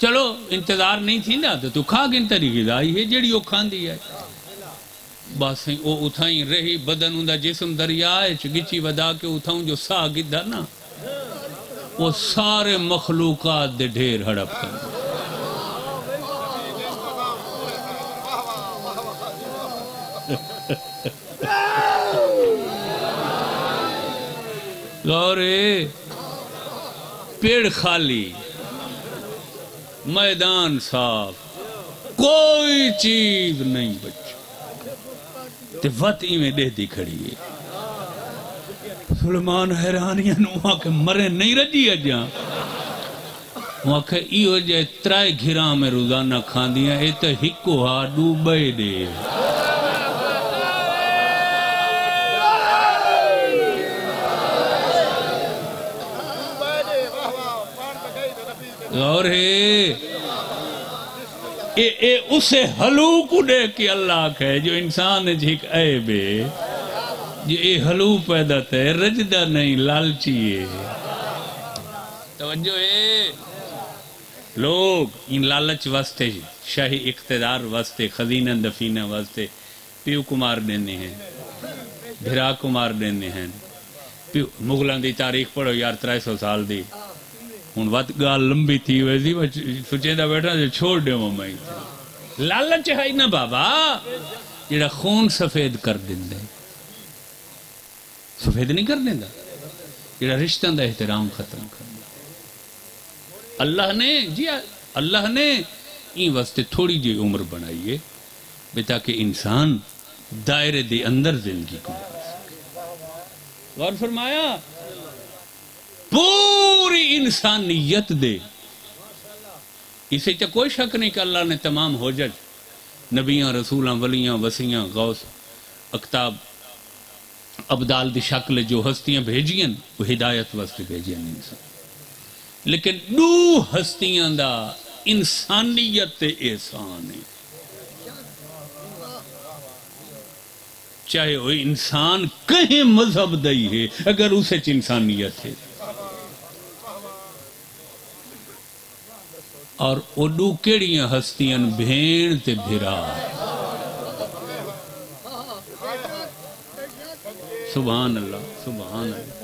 چلو انتظار نہیں تھی نا تو کھا گئے تیری غذا ہی ہے جیڑی وہ کھاندی ہے بس او اتھائیں رہی بدن ہوندا جسم دریائے گچی ودا کے اتھاؤں جو سا گدھا نا وہ سارے مخلوقات دے ڈھیر ہڑپ کر غورے پیڑ خالی میدان صاف کوئی چیز نہیں بچ تے وطی میں دے دی کھڑی ہے سلمان حیرانیاں وہاں کے مرے نہیں رجی اجاں وہاں کے ایو جائے ترائے گھراں میں روزانہ کھان دیا اے تو ہکو ہا ڈوبے دے اور ہے اے اسے حلو کو دے کے اللہ کہے جو انسان جھک اے بے جو اے حلو پیدا تے رجدہ نہیں لالچی ہے توجہ ہے لوگ ان لالچ واسطے شاہی اقتدار واسطے خزینہ دفینہ واسطے پیو کمار دینے ہیں بھرا کمار دینے ہیں مغلان دی تاریخ پڑھو یار 300 سال دی ہن وقت گال لمبی تھی ویسی سچیندہ بیٹھا جو چھوڑ دے میں لالچ ہے نا بابا جڑا خون سفید کر دیندے سفید نہیں کر دیندہ جڑا رشتہ دا احترام ختم کر دیندہ اللہ نے جی اللہ نے این واسطے تھوڑی جی عمر بنائیے بے تاکہ انسان دائرے دے اندر زندگی کو کر سکے غور فرمایا پوری پوری انسانیت دے. اسے چا کوئی شک نہیں کہ اللہ نے تمام حجج نبیاں رسولاں ولیاں وسیاں غوث اقتاب ابدال دی شکل جو ہستیاں بھیجیاں وہ ہدایت واسطے بھیجیاں انسان. لیکن دو ہستیاں دا انسانیت تے احسان ہے. چاہے وہ انسان کہیں مذہب دئی ہے اگر اسے چ انسانیت ہے. اور اڈو کیڑیاں ہستیاں بھیڑ تے بھرا. سبحان اللہ سبحان اللہ.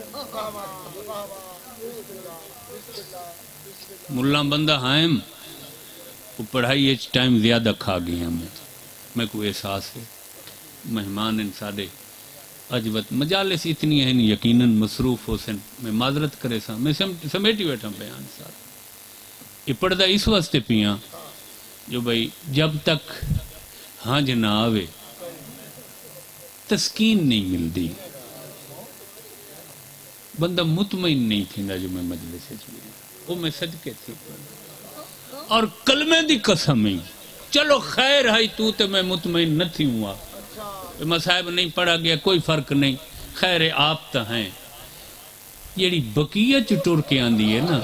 ملا بندہ ہائم وہ پڑھائی اچ ٹائم زیادہ کھا گیا میں کو احساس ہے. مہمان ان سادے اجوت مجالس اتنی ہیں یقیناً مصروف ہو سن. میں معذرت کرے سا میں سمیٹی بیٹھا بیان سارا. یہ پڑھدا اس واسطے پیاں جو بھائی جب تک ہانج نہ آوے تسکین نہیں ملتی. بندہ مطمئن نہیں تھیندا جو میں مجلس وچ وہ میں صدقے تھی. اور کلمے دی قسم ہی چلو خیر ہے تو تے میں مطمئن نہ تھی ہوا. مصائب نہیں پڑھا گیا کوئی فرق نہیں خیر آپ تا ہیں. جیڑی بقیہ چٹور کے آندی ہے نا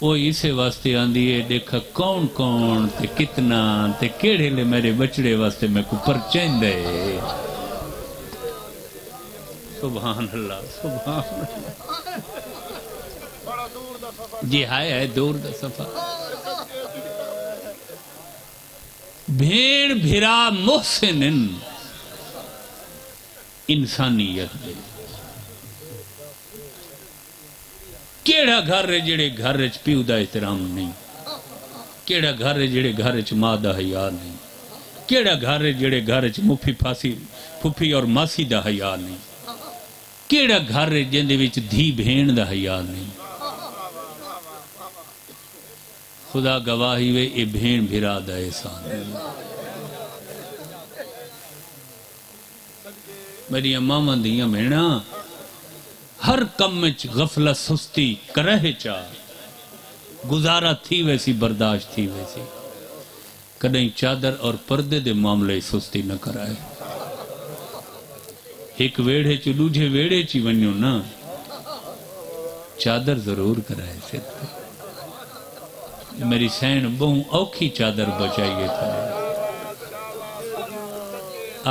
وہ اسے واسطے آندی ہے دیکھا کون کون تے کتنا تے کیڑے لے میرے بچڑے واسطے میں کو پرچین دے. سبحان اللہ سبحان اللہ. جی ہے دور دا صفحہ. بھیڑ بھرا محسن انسانیت دے. کیڑا گھر ہے جڑے گھر وچ پیو دا احترام نہیں. کیڑا گھر ہے جڑے گھر وچ ماں دا حیا نہیں. کیڑا گھر ہے جڑے گھر وچ پھپھی اور ماسی دا حیا نہیں. کیڑا گھر ہے جندے وچ دھی بھین دا حیا نہیں. خدا گواہی وے اے بھین بھرا دا احسان. میری اماں دیاں بھیڑاں ہر کم وچ غفلت سستی کرے چاہ گزارا تھی ویسی برداشت تھی ویسی. کدیں چادر اور پردے دے معاملے سستی نہ کرائے. ایک ویڑے چ دوجے ویڑے چ ونیو نا چادر ضرور کرائے. میری سین بہوں اوکھی چادر بچائیے تھا.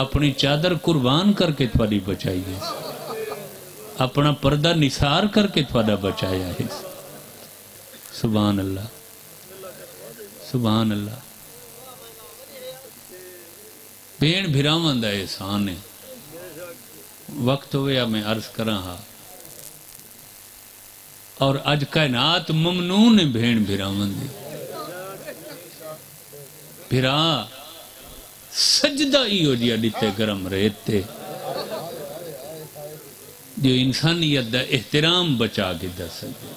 اپنی چادر قربان کر کے تھوڑی بچائیے. اپنا پردہ نثار کر کے تھوڑا بچایا ہے. سبحان اللہ سبحان اللہ. بھیڑ بھراواں دا احسان ہے. وقت ہویا میں عرض کراں ہا اور اج کائنات ممنون ہے بھیڑ بھراواں دی. بھرا سجدہ ہی ہو جیا دیتے گرم رہتے جو انسانیت دا احترام بچا کے دس سکے.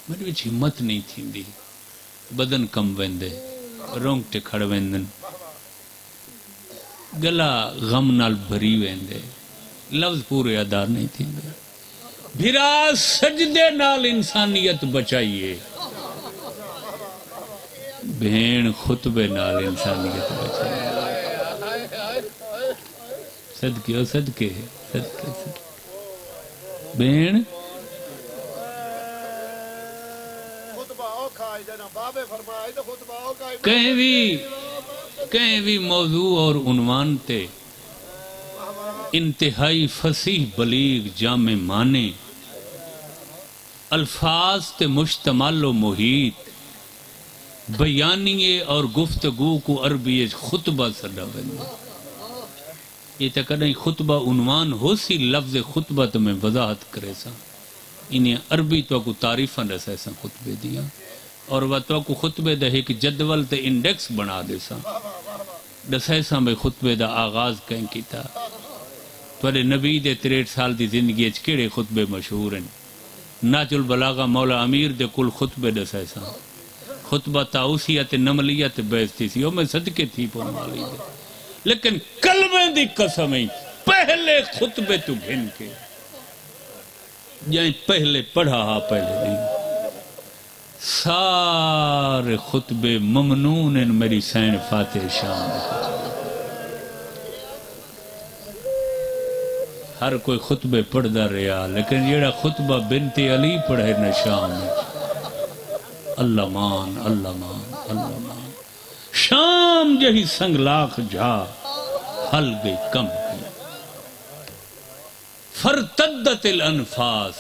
میرے وچ ہمت نہیں تھی دی. بدن کم ویندے رونگٹے کھڑ ویندن گلا غم نال بھری ویندے لفظ پورے ادا نہیں تھی. بھرا سجدے نال انسانیت بچائیے. بھین خطبے نال انسانیت بچائیے. صدقے صدقے صدقے بھین کہیں بھی موضوع اور عنوان تے انتہائی فصیح بلیغ جامع معنی الفاظ تے مشتمل و محیط بیانیے اور گفتگو کو عربی خطبہ سڈا بندہ. یہ تو کدیں خطبہ عنوان ہو سی لفظ خطبہ تو میں وضاحت کرے سا. انہیں عربی تو کو تعریفاں رسے سا خطبے دیا اور وہ تو کو خطبے دا ایک جدول تے انڈیکس بنا دے سا. دسے سا میں خطبے دا آغاز کہیں کی تھا. تھوڑے نبی دے 63 سال دی زندگی اچ کیڑے خطبے مشہور ہیں. ناج البلاغہ مولا امیر دے کل خطبے دسے سا. خطبہ تاؤسیت نملیت بیستی سی او میں صدقے تھی پون والی دے. لیکن کلمے دی قسم ہی پہلے پہلے خطبے تو گھن کے جائیں پہلے پڑھا ہا پہلے نہیں سارے خطبے ممنون ہیں میری سین فاتح شام ہر کوئی خطبے پڑھدا رہا لیکن جیڑا خطبہ بنت علی پڑھے نہ شام اللہ مان اللہ مان اللہ مان شام جہی سنگلاخ جھا حل گئی کم گئی فرتدت الانفاس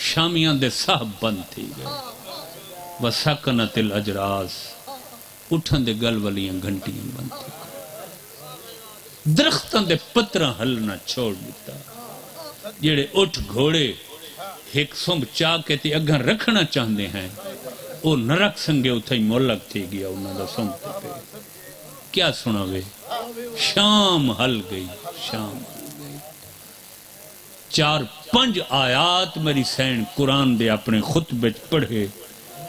شامیاں دے صاحب بند تھی گئے وسکنت الاجراس اٹھن دے گل والیاں گھنٹیاں بند تھی درختان دے پترہ ہلنا چھوڑ دیتا جیڑے اٹھ گھوڑے ایک سنگ چاہ کے تی اگھاں رکھنا چاہندے ہیں وہ نہ رکھ سنگے اتھائی مولک تھی گیا انہوں دا سنگ تے پہ کیا سناوے شام ہل گئی شام ہل گئی 4-5 آیات میری سین قرآن دے اپنے خطبے پڑھے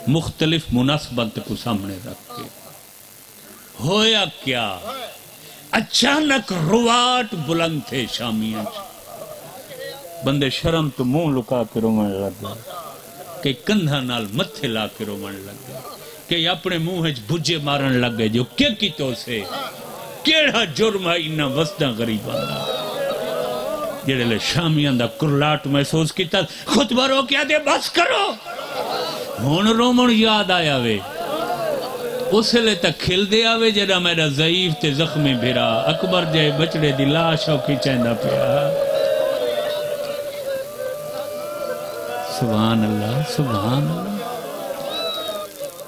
مختلف مناسبت کو سامنے رکھ کے ہویا کیا اچانک روات بلند تھے شامیاں بندے شرم تو منہ لکا کے رومن لگ گئے کہ کندھا نال متھے لا کے رومن لگ گئے کہ اپنے منہ بجے مارن لگ گئے جو کیا کی تو سے کیڑا جرم ہے انہا وسطہ غریبان جڑے لے شامیاں دا کرلاٹ محسوس کیتا خطبہ رو کیا دے بس کرو ہون رومن یاد آیا وے اسے لے تک کھل دے آوے جڑا میرا ضعیف تے زخمی بھیرا اکبر جائے بچڑے دی لاش ہو کی چیندہ پیا سبحان اللہ سبحان اللہ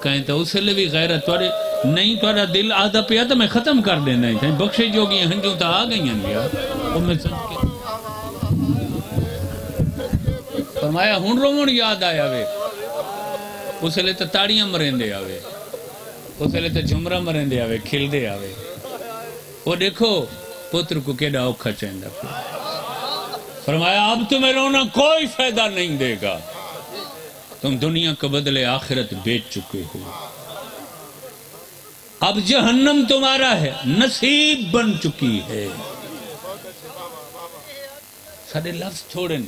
کہیں تو اسے لے بھی غیرت توڑے نہیں توڑا دل آدھا پیا تو میں ختم کر دینا ہی بخشے جو گئی ہنجوں تا آ گئی ہیں گیا وہ میں سمجھ کے فرمایا ہون رومن یاد آیا وے اسے لے تو تاڑیاں مرین دے آوے اسے لے تو جمرہ مرین دے آوے کھل دے آوے وہ دیکھو پتر کو کیڑا اوکھا چاہندہ پیا فرمایا اب تمہیں رونا کوئی فائدہ نہیں دے گا تم دنیا کا بدلے آخرت بیچ چکے ہو اب جہنم تمہارا ہے نصیب بن چکی ہے سارے لفظ چھوڑیں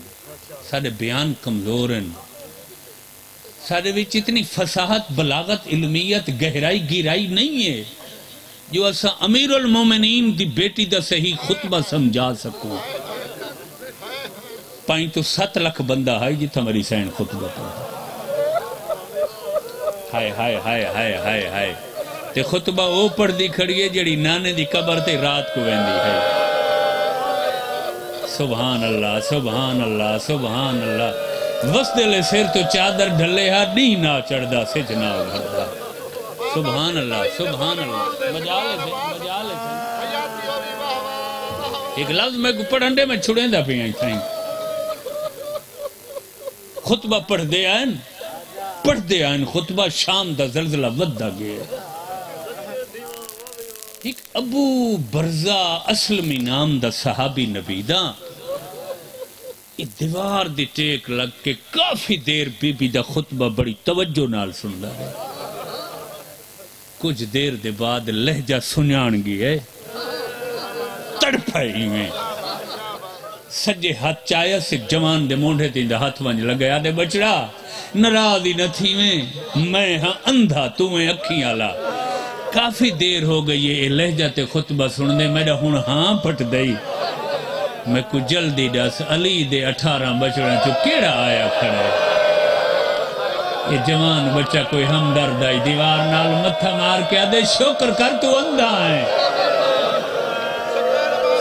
سارے بیان کمزورن سارے وچ اتنی فصاحت بلاغت علمیت گہرائی گیرائی نہیں ہے جو اسا امیر المومنین دی بیٹی دا صحیح خطبہ سمجھا سکو پائیں تو 7 لاکھ بندہ ہے جتا میری سین خطبہ پڑھا ہائے ہائے ہائے ہائے ہائے ہائے تے خطبہ او پڑھ دی کھڑی ہے جڑی نانے دی قبر تے رات کو ویندی ہے سبحان اللہ سبحان اللہ سبحان اللہ وسدے لے سیر تو چادر ڈھلے ہاں نہیں نہ چڑھدا سج نہ بھردا سبحان اللہ سبحان اللہ مجالے سے ایک لفظ میں پڑھنڈے میں چھڑیں دا پہ ہیں تھائیں خطبہ پڑھ دے آئین خطبہ شام دا زلزلہ ودہ گئے ایک ابو برزہ اسلمی نام دا صحابی نبی دا دیوار دی ٹیک لگ کے کافی دیر بی بی دا خطبہ بڑی توجہ نال سن دا ہے کچھ دیر دے بعد لہجہ سنیان گی ہے تڑپائی میں سجے ہاتھ چایا سے جوان دے مونڈے تین دا ہاتھ ونج لگیا دے بچڑا نرازی نہ تھی میں ہاں اندھا تمہیں اکھیں آلا کافی دیر ہو گئی یہ لہجہ تے خطبہ سن دے میرا ہون ہاں پٹ دئی میں کو جلدی ڈاس علی دے 18 بچڑا جو کیڑا آیا کھڑا ہے یہ جوان بچہ کوئی ہمدرد آئی دیوار نال متھا مار کے آدھے شکر کر تو اندھا ہے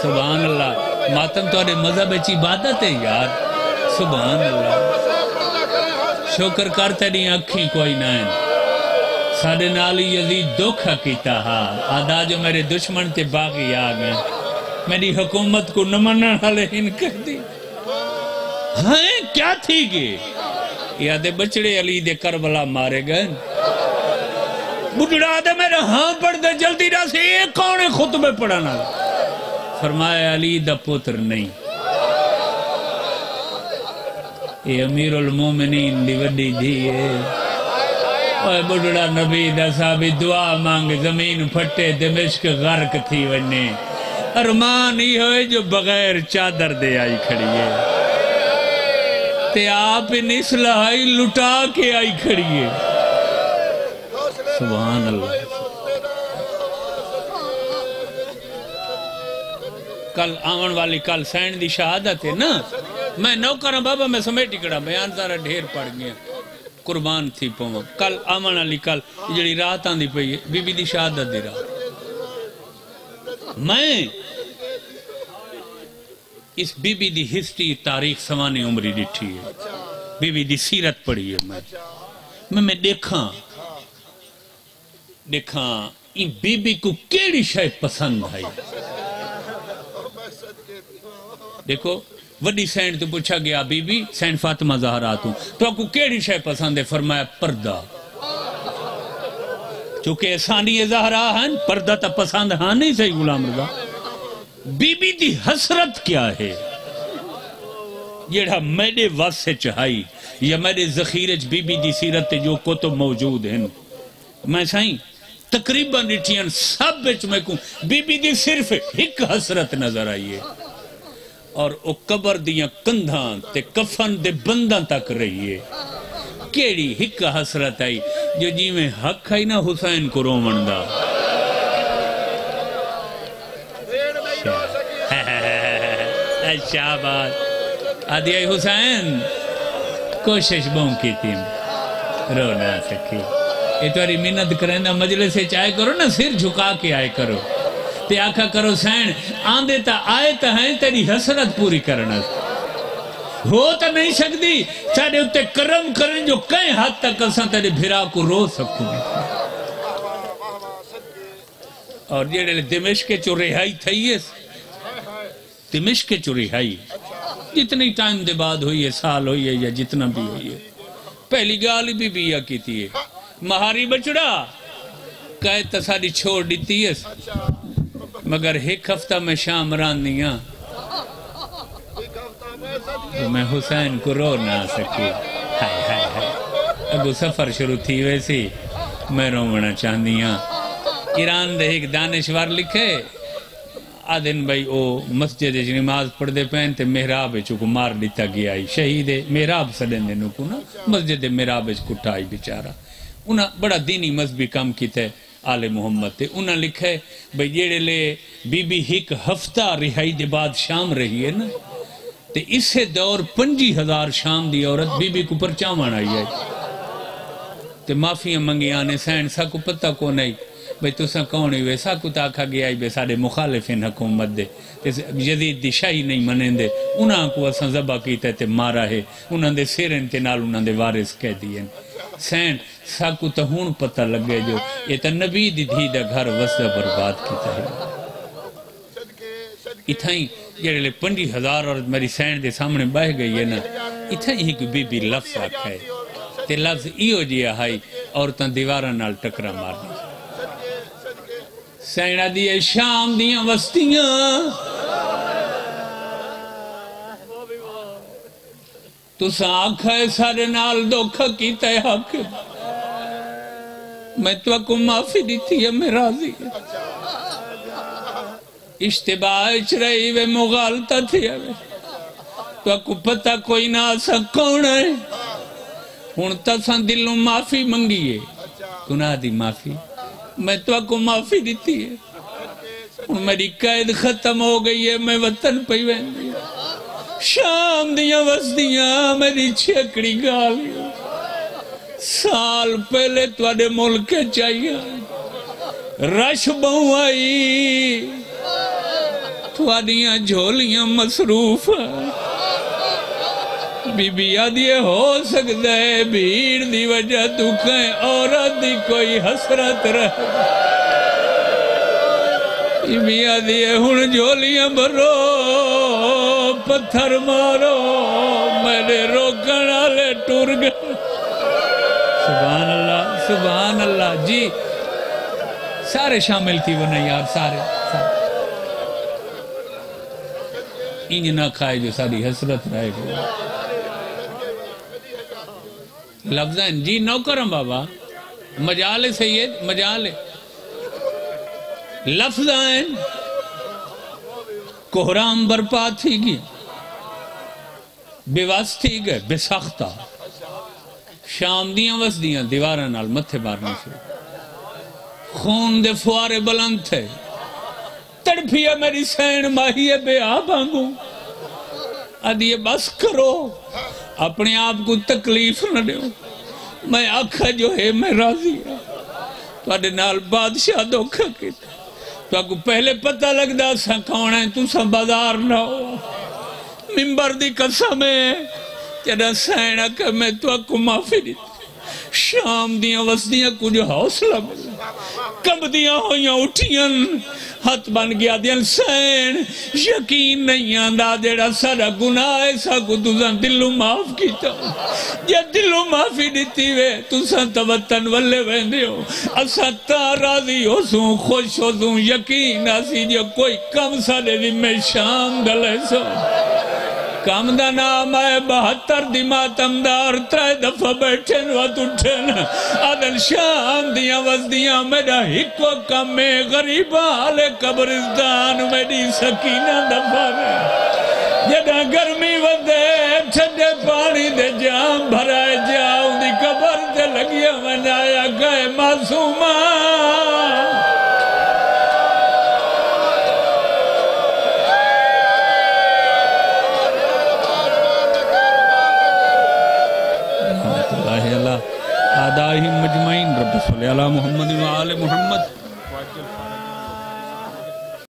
سبحان اللہ ماتم تو آدھے مذہب اچھی عبادت ہے یار سبحان اللہ شکر کرتے نہیں اکھیں کوئی نہ ہے ساڑھے نالی یزید دکھا کیتا ہاں آدھا جو میرے دشمن تے باقی آگئے میری حکومت کو نمانہ نالے ہن کر دی ہاں کیا تھی گی یادے بچڑے علی دے کربلا مارے گئے بڑھڑا دے میرے ہاں پڑھ دے جلدی را سے یہ کون خطبے پڑھانا فرمایا علی دا پتر نہیں یہ امیر المومنین دی وڈی دی ہے اوہ بڑھڑا نبی دا صحابی دعا مانگ زمین پھٹے دمشق غرق تھی ونے ارمان ہی ہوئے جو بغیر چادر دے آئی کھڑی ہے تے آپ نسلائی لٹا کے آئی کھڑی ہے سبحان اللہ کل آمن والی کل سین دی شہادت ہے نا میں نوکرہ بابا میں سمیٹی کڑا بیان زارہ ڈھیر پڑ گیا قربان تھی پہنگا کل آمن والی کل جڑی رات آن دی پئی بی بی دی شہادت دی رات میں اس بی بی دی ہسٹری تاریخ سوانی عمری ڈٹھی ہے بی بی دی سیرت پڑھی ہے میں دیکھاں این بی بی کو کیڑی شاید پسند آئی دیکھو وڈی سینڈ تو پوچھا گیا بی بی سینڈ فاطمہ زہرات ہوں تو آپ کو کیڑی شاید پسند ہے فرمایا پردہ چونکہ ثانی زہرا ہیں پردہ تا پسند ہاں نہیں صحیح غلام رضا بی بی دی حسرت کیا ہے یہ میرے واسے چاہائی یا میرے ذخیرج بی بی دی سیرت جو کتب موجود ہیں میں سائیں تقریباً ریٹیاں سب بچ میں کوں بی بی دی صرف ایک حسرت نظر آئی ہے اور او قبر دیاں کندھاں تے کفن دے بنداں تک رہی ہے کیڑی ہک حسرت آئی جو جی میں حق آئی نا حسین کو رومن دا اچھا بات آدھی آئی حسین کوشش بہن کی تھی رو نہ سکی یہ تو منت کریں دا مجلس سے چاہے کرو نا سر جھکا کے آئے کرو تے آکھا کرو سین آندے تا آئے تا ہیں تیری حسرت پوری کرنا ہو تا نہیں سکتی چاہے اتے کرم کریں جو کہیں حد تک اساں تیرے بھرا کو رو سکوں اور یہ دمشق کے چو رہائی تھئی ہے دمشق کے چو رہائی جتنی ٹائم دے بعد ہوئی ہے سال ہوئی ہے یا جتنا بھی ہوئی ہے پہلی گالی بھی بیا کی تھی ہے مہاری بچڑا کہے تساری چھوڑ دیتی ہے مگر ایک ہفتہ میں شام راندیاں تو میں حسین کو رو نہ سکی ہائے ہائے ہائے اگو سفر شروع تھی ویسی میں رومنا چاندیاں ایران دے ایک دانشوار لکھے آدھن بھائی او مسجد نماز پڑھ دے پہن تے محراب چکو مار لیتا گیا شہید محراب سڑن دے نکو نا مسجد محراب کٹائی بیچارہ انہاں بڑا دینی مذہبی کام کی تے آل محمد تے انہاں لکھے بھئی جیڑے لے بی بی ایک ہفتہ رہائی دے بعد شام رہی ہے نا تے اسے دور 50,000 شام دی عورت بی بی کو پرچامان آئی ہے تے معافیاں منگی آنے سین سا کو پتہ کو نہیں بھئی تو سا کون ہوئے سا کو تاکھا گیا ہے بے سارے مخالفین حکومت دے جدید دی شاہی نہیں منیں دے انہاں کو اساں زبا کیتا تے مارا ہے انہاں دے سیرن تے نال انہاں دے وارث کہہ دیئے سین ساکو تا ہون پتہ لگے جو یہ تا نبی دی دھی دا گھر وسدہ برباد کیتا ہے اتھائیں یہ لے 50,000 اور میری سین دے سامنے بہ گئی ہے نا اتھائیں ہی کوئی بی بی لفظ آکھا ہے تے لفظ ایو جی آئی اور تا دیوارہ نال ٹکرا مارنی سینہ دیئے شام دیاں وستیاں تو سا آکھا ہے سارے نال دھوکھا کیتا ہے حق میں تو کو معافی دیتی ہے میں راضی اشتباہ رہی وے مغالطہ تھی ہے تو کو پتہ کوئی نہ آسا کون ہے ہون تساں دلوں معافی منگی ہے گناہ دی معافی میں تو کو معافی دیتی ہے میری قید ختم ہو گئی ہے میں وطن پہ ویندی شام دیاں وسدیاں میری چھکڑی گالی سال پہلے توڑے ملک چاہیے رش بہو آئی توڑیاں جھولیاں مصروف بی بی آدھیے ہو سکتا ہے بھیڑ دی وجہ تو کہیں عورت دی کوئی حسرت رہ بی بی آدھیے ہن جھولیاں بھرو پتھر مارو میرے روکن آلے ٹور گئے سبحان اللہ جی سارے شامل تھی وہ نہیں یار سارے انج نہ کھائے جو ساری حسرت رہے گا لفظیں جی نوکرم بابا مجال سید مجال لفظیں کوہرام برپا تھی گیا بے واس تھی گئے بے ساختہ شام دیاں وس دیاں دیواراں نال متھے مارنے سے خون دے فوارے بلند تھے تڑپیا میری سین ماہی بے آبانگوں ادھیے بس کرو اپنے آپ کو تکلیف نہ دیو میں آکھا جو ہے میں راضی ہوں تو نال بادشاہ دھوکھا کیتا تو آپ کو پہلے پتہ لگ دا سا کون ہے تو سا بازار نہ ہو ممبر دی قسم ہے جدہ سینہ کہ میں تو آپ کو معافی دیتا شام دیاں وسدیاں کچھ حوصلہ ملا کب دیاں ہویاں اٹھیاں ہاتھ بن گیا دیاں سین یقین نہیں آندہ دیڑا سارا گناہ ایسا کو تُساں دلو معاف کیتا یا دلو معافی دیتی وے تُساں توتن والے ویندے ہو اسا تا راضی ہو سوں خوش ہو سوں یقین آسی جو کوئی کم سارے دی میں شام دلے سو کام دا نام آئے 72 دی ماتمدار 3 دفعہ بیٹھن وقت اٹھن آدھل شام دیاں وزدیاں میرا ہکو کم میں غریبہ آلے قبرستان میری سکینہ دفعہ میں جدہ گرمی وزدے چھڑے پانی دے جام بھرائے جاؤں دی قبر دے لگیا من آیا گئے معصومہ